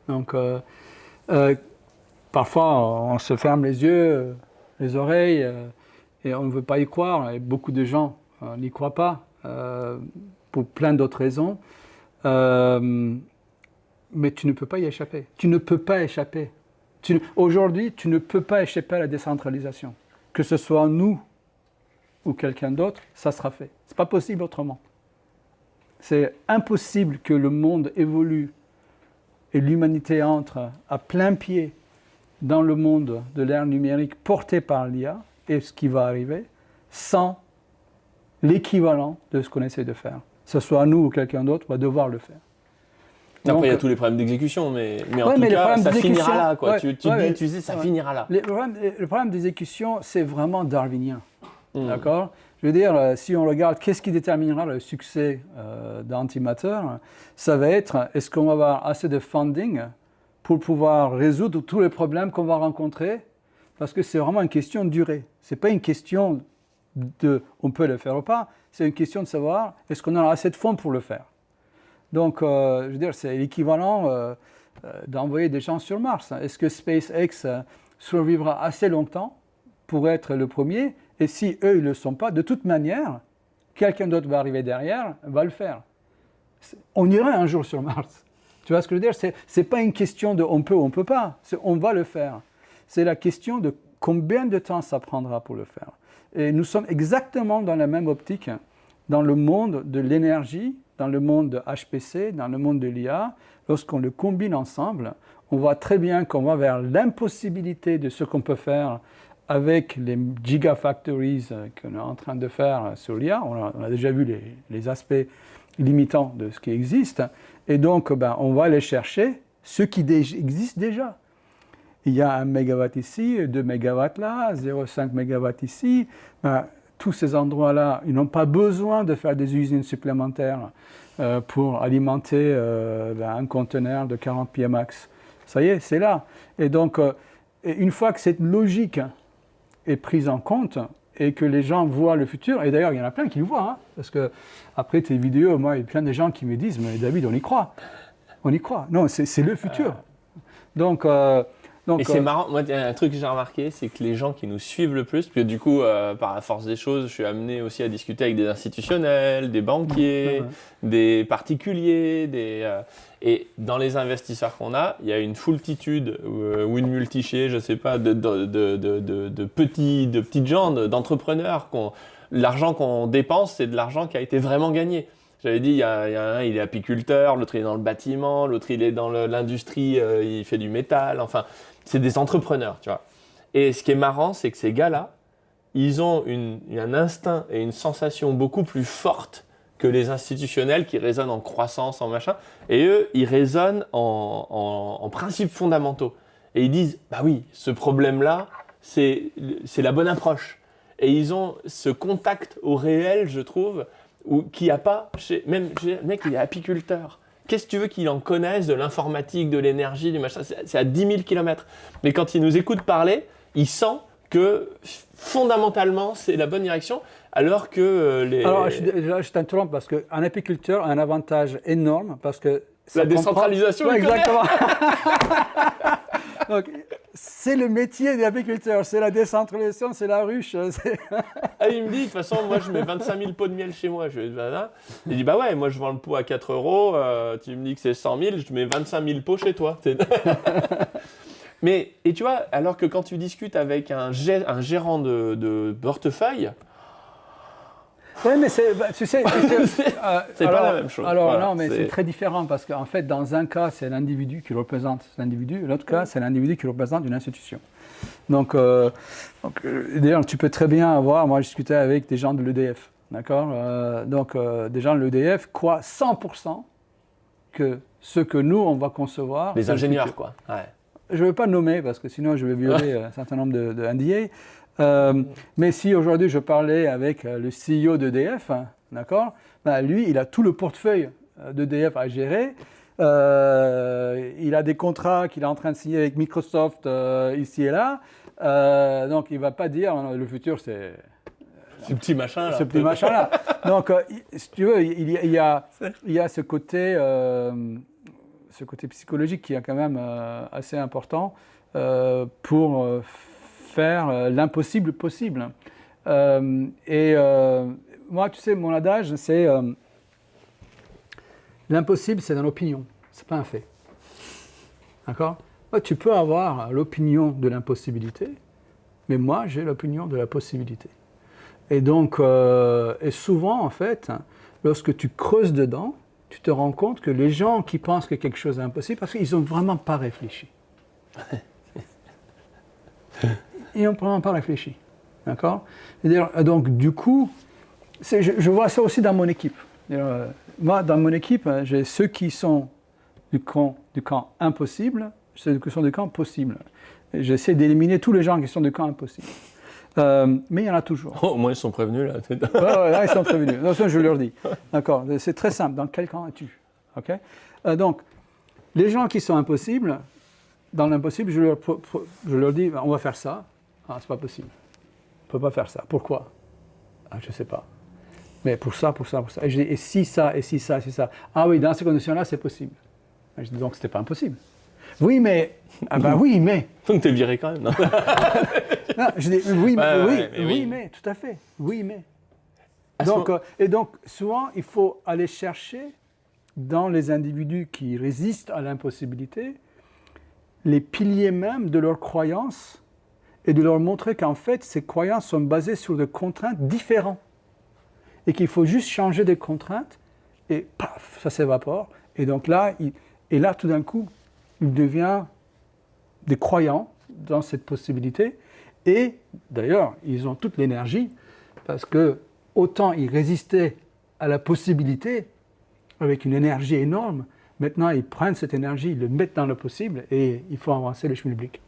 Donc, parfois, on se ferme les yeux, les oreilles, et on ne veut pas y croire. Et beaucoup de gens n'y croient pas, pour plein d'autres raisons. Mais tu ne peux pas y échapper. Tu ne peux pas échapper. Aujourd'hui, tu ne peux pas échapper à la décentralisation. Que ce soit nous ou quelqu'un d'autre, ça sera fait. Ce n'est pas possible autrement. C'est impossible que le monde évolue et l'humanité entre à plein pied dans le monde de l'ère numérique porté par l'IA et ce qui va arriver sans l'équivalent de ce qu'on essaie de faire. Que ce soit nous ou quelqu'un d'autre, va devoir le faire. Après, il y a tous les problèmes d'exécution, mais en tout cas, ça finira là. Quoi. Tu dis, ça finira là. Le problème d'exécution, c'est vraiment darwinien. D'accord ? Je veux dire, si on regarde qu'est-ce qui déterminera le succès d'Antimatter, ça va être, est-ce qu'on va avoir assez de funding pour pouvoir résoudre tous les problèmes qu'on va rencontrer ? Parce que c'est vraiment une question de durée. Ce n'est pas une question de on peut le faire ou pas, c'est une question de savoir est-ce qu'on a assez de fonds pour le faire. Donc, je veux dire, c'est l'équivalent d'envoyer des gens sur Mars. Est-ce que SpaceX survivra assez longtemps pour être le premier ? Et si eux, ils ne le sont pas, de toute manière, quelqu'un d'autre va arriver derrière, va le faire. On ira un jour sur Mars. Tu vois ce que je veux dire ? C'est pas une question de on peut ou on ne peut pas. C'est on va le faire. C'est la question de combien de temps ça prendra pour le faire. Et nous sommes exactement dans la même optique dans le monde de l'énergie, dans le monde de HPC, dans le monde de l'IA. Lorsqu'on le combine ensemble, on voit très bien qu'on va vers l'impossibilité de ce qu'on peut faire avec les gigafactories qu'on est en train de faire sur l'IA. On a déjà vu les aspects limitants de ce qui existe. Et donc, on va aller chercher ce qui existe déjà. Il y a 1 mégawatt ici, 2 mégawatts là, 0,5 mégawatts ici. Tous ces endroits-là, ils n'ont pas besoin de faire des usines supplémentaires pour alimenter un conteneur de 40 pieds max. Ça y est, c'est là. Et donc, une fois que cette logique est prise en compte et que les gens voient le futur, et d'ailleurs, il y en a plein qui le voient, hein, parce que après tes vidéos, moi, il y a plein de gens qui me disent « Mais David, on y croit. On y croit. » Non, c'est le futur. Donc, et c'est marrant, moi, il y a un truc que j'ai remarqué, c'est que les gens qui nous suivent le plus, parce que du coup, par la force des choses, je suis amené aussi à discuter avec des institutionnels, des banquiers, des particuliers, et dans les investisseurs qu'on a, il y a une foultitude ou une multichée, je sais pas, de petites gens, d'entrepreneurs. L'argent qu'on dépense, c'est de l'argent qui a été vraiment gagné. J'avais dit, il y a un, il est apiculteur, l'autre il est dans le bâtiment, l'autre il est dans l'industrie, il fait du métal, enfin, c'est des entrepreneurs, tu vois. Et ce qui est marrant, c'est que ces gars-là, ils ont un instinct et une sensation beaucoup plus forte que les institutionnels qui raisonnent en croissance, en machin. Et eux, ils raisonnent en principes fondamentaux. Et ils disent, bah oui, ce problème-là, c'est la bonne approche. Et ils ont ce contact au réel, je trouve, qu'il n'y a pas, même le mec, il est apiculteur. Qu'est-ce que tu veux qu'il en connaisse de l'informatique, de l'énergie, du machin ? C'est à 10 000 km. Mais quand il nous écoute parler, il sent que fondamentalement, c'est la bonne direction, alors que Alors, je t'interromps parce qu'un apiculteur a un avantage énorme parce que... La décentralisation, ouais, exactement. Donc, c'est le métier des apiculteurs, c'est la décentralisation, c'est la ruche. Ah, il me dit, de toute façon, moi je mets 25 000 pots de miel chez moi. Il dit, bah ouais, moi je vends le pot à 4 euros, tu me dis que c'est 100 000, je mets 25 000 pots chez toi. Mais, et tu vois, alors que quand tu discutes avec un gérant de portefeuille, oui, mais tu sais, c'est pas la même chose. Alors voilà, non, mais c'est très différent parce qu'en fait, dans un cas, c'est l'individu qui représente l'individu, l'autre cas, c'est l'individu qui représente une institution. Donc d'ailleurs, tu peux très bien avoir, moi, je discutais avec des gens de l'EDF, d'accord ? Des gens de l'EDF croient 100% que ce que nous, on va concevoir... Les ingénieurs, quoi. Ouais. je ne veux pas nommer parce que sinon je vais violer un certain nombre de NDA. Mais si aujourd'hui je parlais avec le CEO d'EDF, hein, d'accord, ben lui, il a tout le portefeuille d'EDF à gérer. Il a des contrats qu'il est en train de signer avec Microsoft ici et là. Donc il ne va pas dire le futur c'est ce petit machin là. Ce petit machin là. Donc si tu veux, il y a ce côté psychologique qui est quand même assez important pour faire l'impossible possible. Moi, tu sais, mon adage, c'est l'impossible, c'est dans l'opinion, c'est pas un fait. D'accord ? Tu peux avoir l'opinion de l'impossibilité, mais moi, j'ai l'opinion de la possibilité. Et donc, et souvent, en fait, lorsque tu creuses dedans, tu te rends compte que les gens qui pensent que quelque chose est impossible, parce qu'ils n'ont vraiment pas réfléchi. Ils n'ont vraiment pas réfléchi. D'accord ? Donc, du coup, je vois ça aussi dans mon équipe. Moi, dans mon équipe, j'ai ceux qui sont du camp impossible, ceux qui sont du camp possible. J'essaie d'éliminer tous les gens qui sont du camp impossible. Mais il y en a toujours. Au moins, ils sont prévenus, là. Là, ils sont prévenus. Non, ça, je leur dis. D'accord. C'est très simple. Dans quel camp es-tu ? Okay ? Donc, les gens qui sont impossibles, dans l'impossible, je leur dis, on va faire ça. Ah, c'est pas possible. On peut pas faire ça. Pourquoi ? Ah, je sais pas. Mais pour ça. Et je dis, et si ça, et si ça, et si ça. Ah oui, dans ces conditions-là, c'est possible. Et je dis, donc, c'était pas impossible. Oui, mais. Ah ben oui, mais. Donc, t'es viré quand même, non ? Non, je dis, oui, mais, tout à fait. Oui, mais. Et donc, souvent, il faut aller chercher dans les individus qui résistent à l'impossibilité les piliers même de leurs croyances et de leur montrer qu'en fait, ces croyances sont basées sur des contraintes différentes et qu'il faut juste changer des contraintes et paf, ça s'évapore. Et donc là, tout d'un coup, il devient des croyants dans cette possibilité. Et d'ailleurs, ils ont toute l'énergie parce que autant ils résistaient à la possibilité avec une énergie énorme, maintenant ils prennent cette énergie, ils le mettent dans le possible et il faut avancer le chemin public.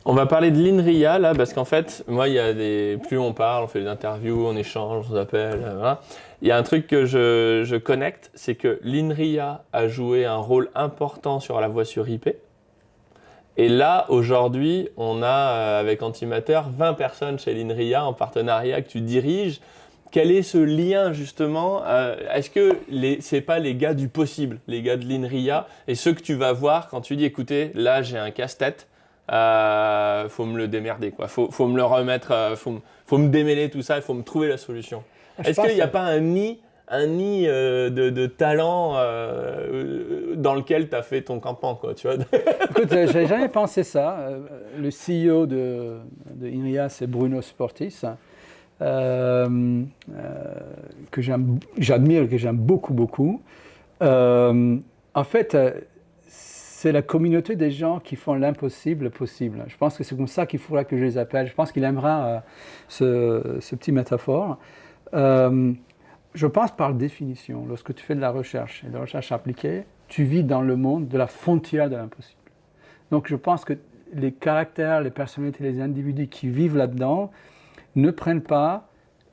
On va parler de l'INRIA là, parce qu'en fait, moi, plus on parle, on fait des interviews, on échange, on s'appelle, voilà. Il y a un truc que je connecte, c'est que l'INRIA a joué un rôle important sur la voie sur IP. Et là, aujourd'hui, on a, avec Antimatter, 20 personnes chez l'INRIA en partenariat que tu diriges. Quel est ce lien, justement ? Est-ce que c'est pas les gars du possible, les gars de l'INRIA, et ceux que tu vas voir quand tu dis, écoutez, là, j'ai un casse-tête, faut me le démerder, quoi. Faut me le remettre, faut me démêler tout ça, il faut me trouver la solution. Est-ce qu'il n'y a pas un nid de talent dans lequel tu as fait ton campement, quoi, tu vois. Écoute, j'ai jamais pensé ça. Le CEO de INRIA, c'est Bruno Sportis, que j'admire, que j'aime beaucoup. En fait, c'est la communauté des gens qui font l'impossible possible. Je pense que c'est comme ça qu'il faudra que je les appelle. Je pense qu'il aimera ce petit métaphore. Je pense par définition, lorsque tu fais de la recherche et de la recherche appliquée, tu vis dans le monde de la frontière de l'impossible. Donc je pense que les caractères, les personnalités, les individus qui vivent là-dedans ne prennent pas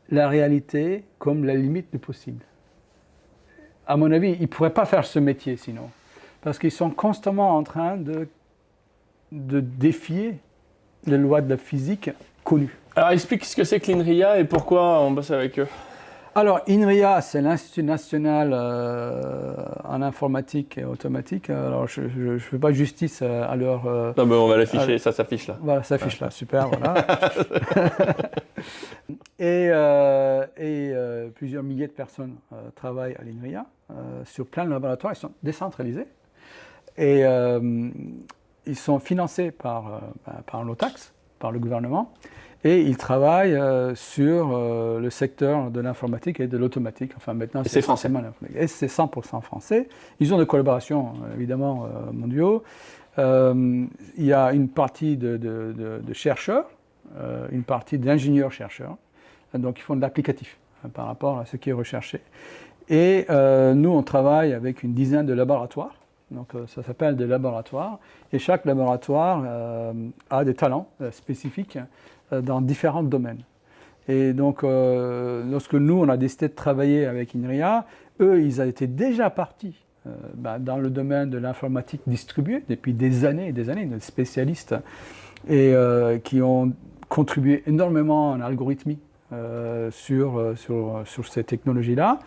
la réalité comme la limite du possible. À mon avis, ils ne pourraient pas faire ce métier sinon, parce qu'ils sont constamment en train de défier les lois de la physique connues. Alors explique ce que c'est que l'INRIA et pourquoi on bosse avec eux. Alors, INRIA, c'est l'Institut national en informatique et automatique. Alors, je ne fais pas justice à leur... non, mais on va l'afficher, ça s'affiche là. Voilà, ça s'affiche là, super, voilà. et plusieurs milliers de personnes travaillent à l'INRIA sur plein de laboratoires. Ils sont décentralisés et ils sont financés par l'OTAX, par le gouvernement. Et ils travaillent sur le secteur de l'informatique et de l'automatique. Enfin, maintenant, c'est français. Et c'est 100% français. Ils ont des collaborations, évidemment, mondiaux. Il y a une partie de chercheurs, une partie d'ingénieurs-chercheurs. Donc, ils font de l'applicatif par rapport à ce qui est recherché. Et nous, on travaille avec une dizaine de laboratoires Donc ça s'appelle des laboratoires. Et chaque laboratoire a des talents spécifiques dans différents domaines. Et donc, lorsque nous, on a décidé de travailler avec INRIA, eux, ils étaient déjà partis dans le domaine de l'informatique distribuée depuis des années, des spécialistes, et qui ont contribué énormément en algorithmie sur ces technologies-là.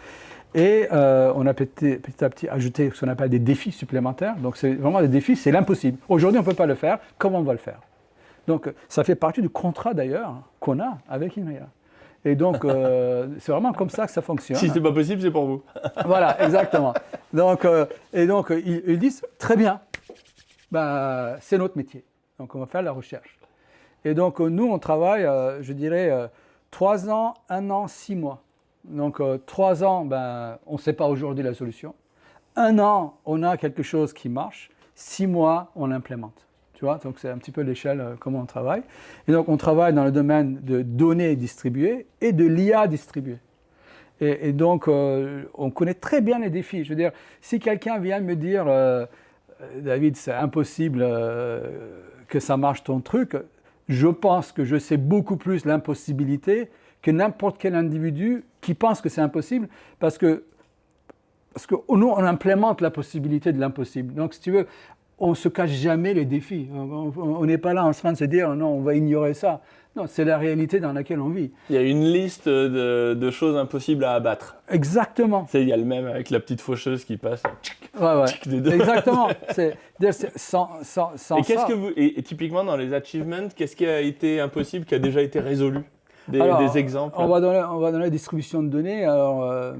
Et on a petit à petit ajouté ce qu'on appelle des défis supplémentaires. Donc, c'est vraiment des défis, c'est l'impossible. Aujourd'hui, on ne peut pas le faire. Comment on va le faire? Donc, ça fait partie du contrat d'ailleurs qu'on a avec INRIA. Et donc, c'est vraiment comme ça que ça fonctionne. Si c'est pas possible, c'est pour vous. Voilà, exactement. Donc, ils disent, très bien, c'est notre métier. Donc, on va faire la recherche. Et donc, nous, on travaille, je dirais, 3 ans, 1 an, 6 mois. Donc, 3 ans, on ne sait pas aujourd'hui la solution. 1 an, on a quelque chose qui marche. 6 mois, on l'implémente. Tu vois, donc c'est un petit peu l'échelle comment on travaille. Et donc, on travaille dans le domaine de données distribuées et de l'IA distribuée. Et donc, on connaît très bien les défis. Je veux dire, si quelqu'un vient me dire, David, c'est impossible que ça marche ton truc, je pense que je sais beaucoup plus l'impossibilité que n'importe quel individu qui pense que c'est impossible, parce que nous, on implémente la possibilité de l'impossible. Donc, si tu veux, on ne se cache jamais les défis. On n'est pas là en train de se dire, non, on va ignorer ça. Non, c'est la réalité dans laquelle on vit. Il y a une liste de choses impossibles à abattre. Exactement. Il y a le même avec la petite faucheuse qui passe. Ouais. Exactement. Sans et qu'est-ce que vous, et typiquement dans les achievements, qu'est-ce qui a été impossible, qui a déjà été résolu? Des exemples? On va dans la distribution de données. Alors,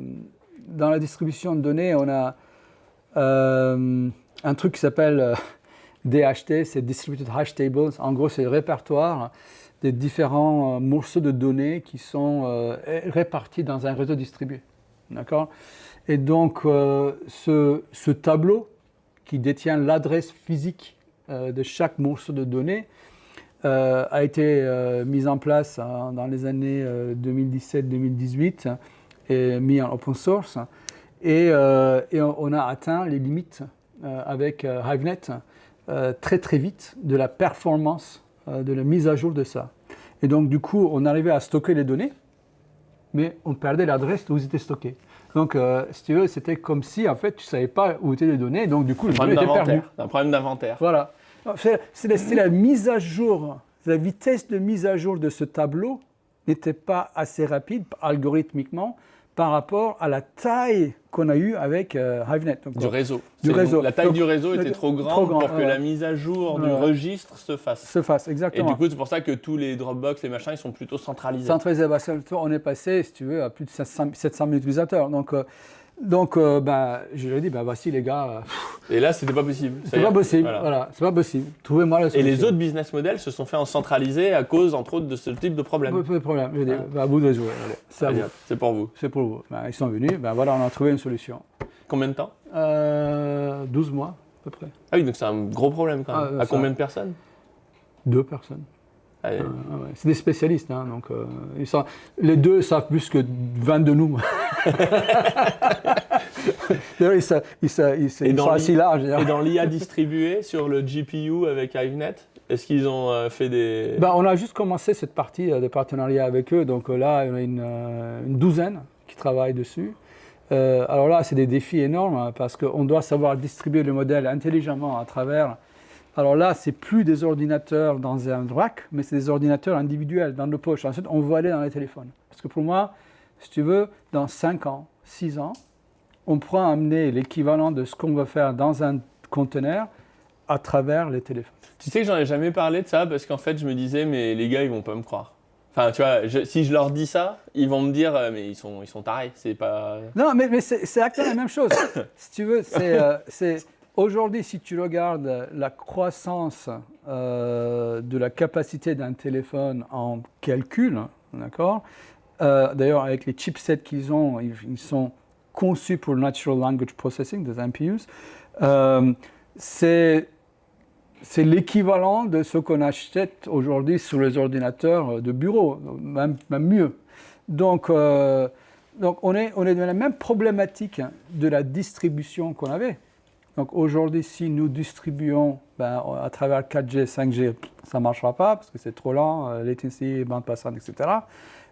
dans la distribution de données, on a un truc qui s'appelle DHT, c'est Distributed Hash Tables. En gros, c'est le répertoire des différents morceaux de données qui sont répartis dans un réseau distribué. D'accord? Et donc, ce tableau qui détient l'adresse physique de chaque morceau de données a été mis en place dans les années 2017-2018 et mis en open source. Et on a atteint les limites avec HiveNet très vite de la performance de la mise à jour de ça. Et donc du coup, on arrivait à stocker les données, mais on perdait l'adresse où ils étaient stockés. Donc, si tu veux, c'était comme si en fait tu ne savais pas où étaient les données, donc du coup les données étaient perdues. Un problème d'inventaire. Voilà. C'est la mise à jour, la vitesse de mise à jour de ce tableau n'était pas assez rapide algorithmiquement par rapport à la taille qu'on a eue avec HiveNet. Donc, du réseau. La taille donc, du réseau était trop grande pour que la mise à jour du registre se fasse. Exactement. Et du coup, c'est pour ça que tous les Dropbox, les machins, ils sont plutôt centralisés. Centralisés, on est passé, si tu veux, à plus de 700 000 utilisateurs. Donc, je lui ai dit, voici les gars. Et là, c'était pas possible. C'est pas possible, voilà. C'est pas possible. Trouvez-moi la solution. Et les autres business models se sont faits en centralisé à cause, entre autres, de ce type de problème. Peu de problème. Je lui ai dit, à vous de jouer. C'est pour vous. C'est pour vous. Ils sont venus, voilà, on a trouvé une solution. Combien de temps 12 mois, à peu près. Ah oui, donc c'est un gros problème quand même. À combien de personnes 2 personnes. C'est des spécialistes, hein, donc les 2 savent plus que 20 de nous. Ils sont assez larges. Et dans l'IA distribuée sur le GPU avec HiveNet, est-ce qu'ils ont fait des... On a juste commencé cette partie de partenariat avec eux, donc là, il y en a une douzaine qui travaillent dessus. Alors là, c'est des défis énormes hein, parce qu'on doit savoir distribuer le modèle intelligemment à travers... Alors là, c'est plus des ordinateurs dans un rack, mais c'est des ordinateurs individuels dans nos poches. Ensuite, on va aller dans les téléphones. Parce que pour moi, si tu veux, dans 5 ans, 6 ans, on pourra amener l'équivalent de ce qu'on va faire dans un conteneur à travers les téléphones. Tu sais que j'en ai jamais parlé de ça parce qu'en fait, je me disais, mais les gars, ils vont pas me croire. Enfin, tu vois, si je leur dis ça, ils vont me dire, mais ils sont tarés, c'est pas... Non, mais c'est exactement la même chose. Si tu veux, c'est aujourd'hui, si tu regardes la croissance de la capacité d'un téléphone en calcul, d'accord, d'ailleurs, avec les chipsets qu'ils ont, ils sont conçus pour le Natural Language Processing, des NPUs, c'est l'équivalent de ce qu'on achète aujourd'hui sur les ordinateurs de bureau, même mieux. Donc on est dans la même problématique de la distribution qu'on avait. Donc aujourd'hui, si nous distribuons à travers 4G, 5G, ça ne marchera pas parce que c'est trop lent, latency, bande passante, etc.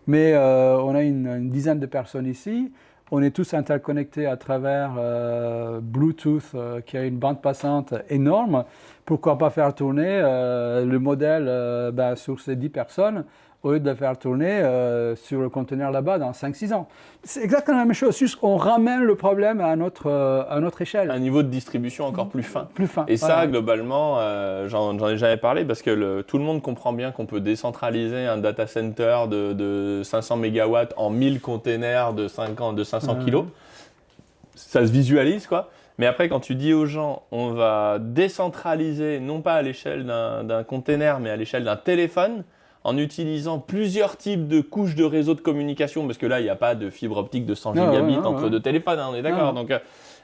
Mais on a une dizaine de personnes ici. On est tous interconnectés à travers Bluetooth qui a une bande passante énorme. Pourquoi pas faire tourner le modèle sur ces 10 personnes au lieu de le faire tourner sur le conteneur là-bas dans 5-6 ans. C'est exactement la même chose, juste qu'on ramène le problème à notre échelle. Un niveau de distribution encore plus fin. Plus fin. Et ça, globalement, j'en ai jamais parlé parce que tout le monde comprend bien qu'on peut décentraliser un data center de 500 MW en 1000 containers de 500 kg. Ça se visualise, quoi. Mais après, quand tu dis aux gens, on va décentraliser, non pas à l'échelle d'un container, mais à l'échelle d'un téléphone, en utilisant plusieurs types de couches de réseau de communication, parce que là, il n'y a pas de fibre optique de 100 gigabits entre deux téléphones, hein, on est d'accord. Donc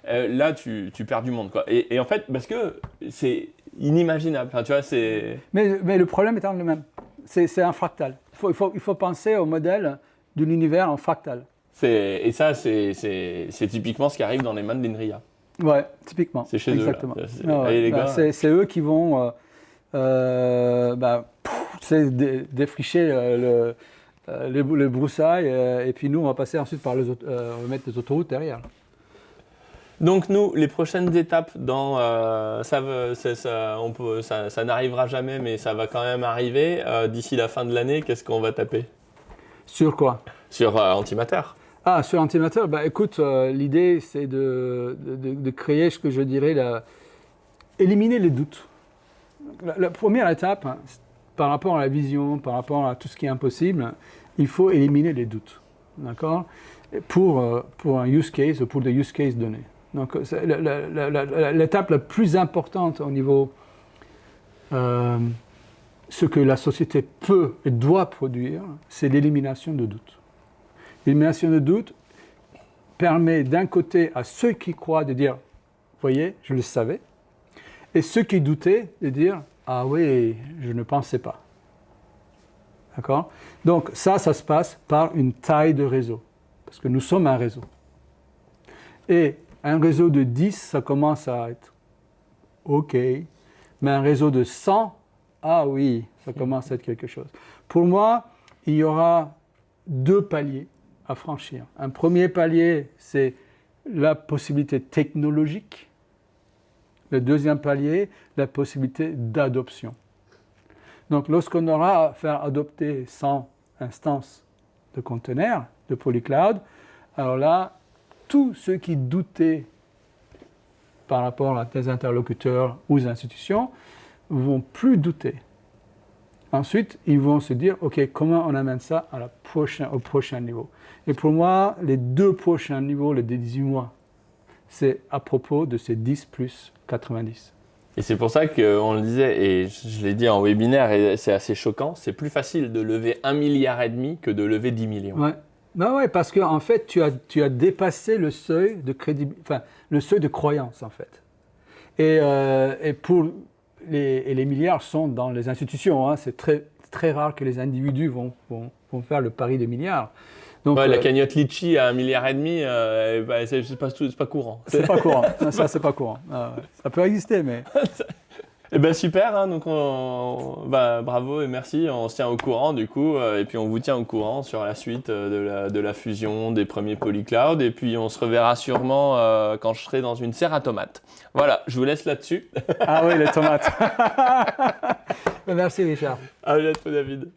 là, tu perds du monde, quoi. Et en fait, parce que c'est inimaginable, enfin, tu vois, c'est... Mais le problème étant le même, c'est un fractal. Il faut penser au modèle de l'univers en fractal. Et ça, c'est typiquement ce qui arrive dans les mains de l'INRIA. Ouais, typiquement. C'est chez exactement. eux, là. Allez, les gars. C'est eux qui vont défricher les broussailles et puis nous, on va passer ensuite par on va mettre les autoroutes derrière. Donc nous, les prochaines étapes ça n'arrivera jamais, mais ça va quand même arriver. D'ici la fin de l'année, qu'est-ce qu'on va taper? Sur quoi? Sur Antimatter. Ah, sur Antimatter, écoute, l'idée c'est de créer ce que je dirais, éliminer les doutes. La première étape, hein, par rapport à la vision, par rapport à tout ce qui est impossible, il faut éliminer les doutes, d'accord? Pour un use case ou pour des use cases donnés. Donc, l'étape la plus importante au niveau ce que la société peut et doit produire, c'est l'élimination de doutes. L'élimination de doutes permet d'un côté à ceux qui croient de dire « voyez, je le savais », et ceux qui doutaient de dire « ah oui, je ne pensais pas ». D'accord? Donc ça se passe par une taille de réseau, parce que nous sommes un réseau. Et un réseau de 10, ça commence à être OK, mais un réseau de 100, ah oui, ça commence à être quelque chose. Pour moi, il y aura 2 paliers à franchir. Un premier palier, c'est la possibilité technologique. Le deuxième palier, la possibilité d'adoption. Donc, lorsqu'on aura à faire adopter 100 instances de conteneurs, de polycloud, alors là, tous ceux qui doutaient par rapport à des interlocuteurs ou des institutions ne vont plus douter. Ensuite, ils vont se dire, OK, comment on amène ça au prochain niveau? Et pour moi, les 2 prochains niveaux, les 18 mois, c'est à propos de ces 10 plus 90. Et c'est pour ça qu'on le disait, et je l'ai dit en webinaire, et c'est assez choquant, c'est plus facile de lever 1,5 milliard que de lever 10 millions. Ouais. Ouais, parce qu'en fait, tu as dépassé le seuil de le seuil de croyance, en fait. Et pour les milliards sont dans les institutions, hein. C'est très rare que les individus vont faire le pari des milliards. Donc, la cagnotte Litchi à 1,5 milliard, c'est pas courant. C'est pas courant, ça c'est pas courant. Ça peut exister, mais... Eh ben super, hein, donc bravo et merci, on se tient au courant du coup, et puis on vous tient au courant sur la suite de la fusion des premiers polycloud, et puis on se reverra sûrement quand je serai dans une serre à tomates. Voilà, je vous laisse là-dessus. Ah oui, les tomates. Merci Richard. À bientôt David.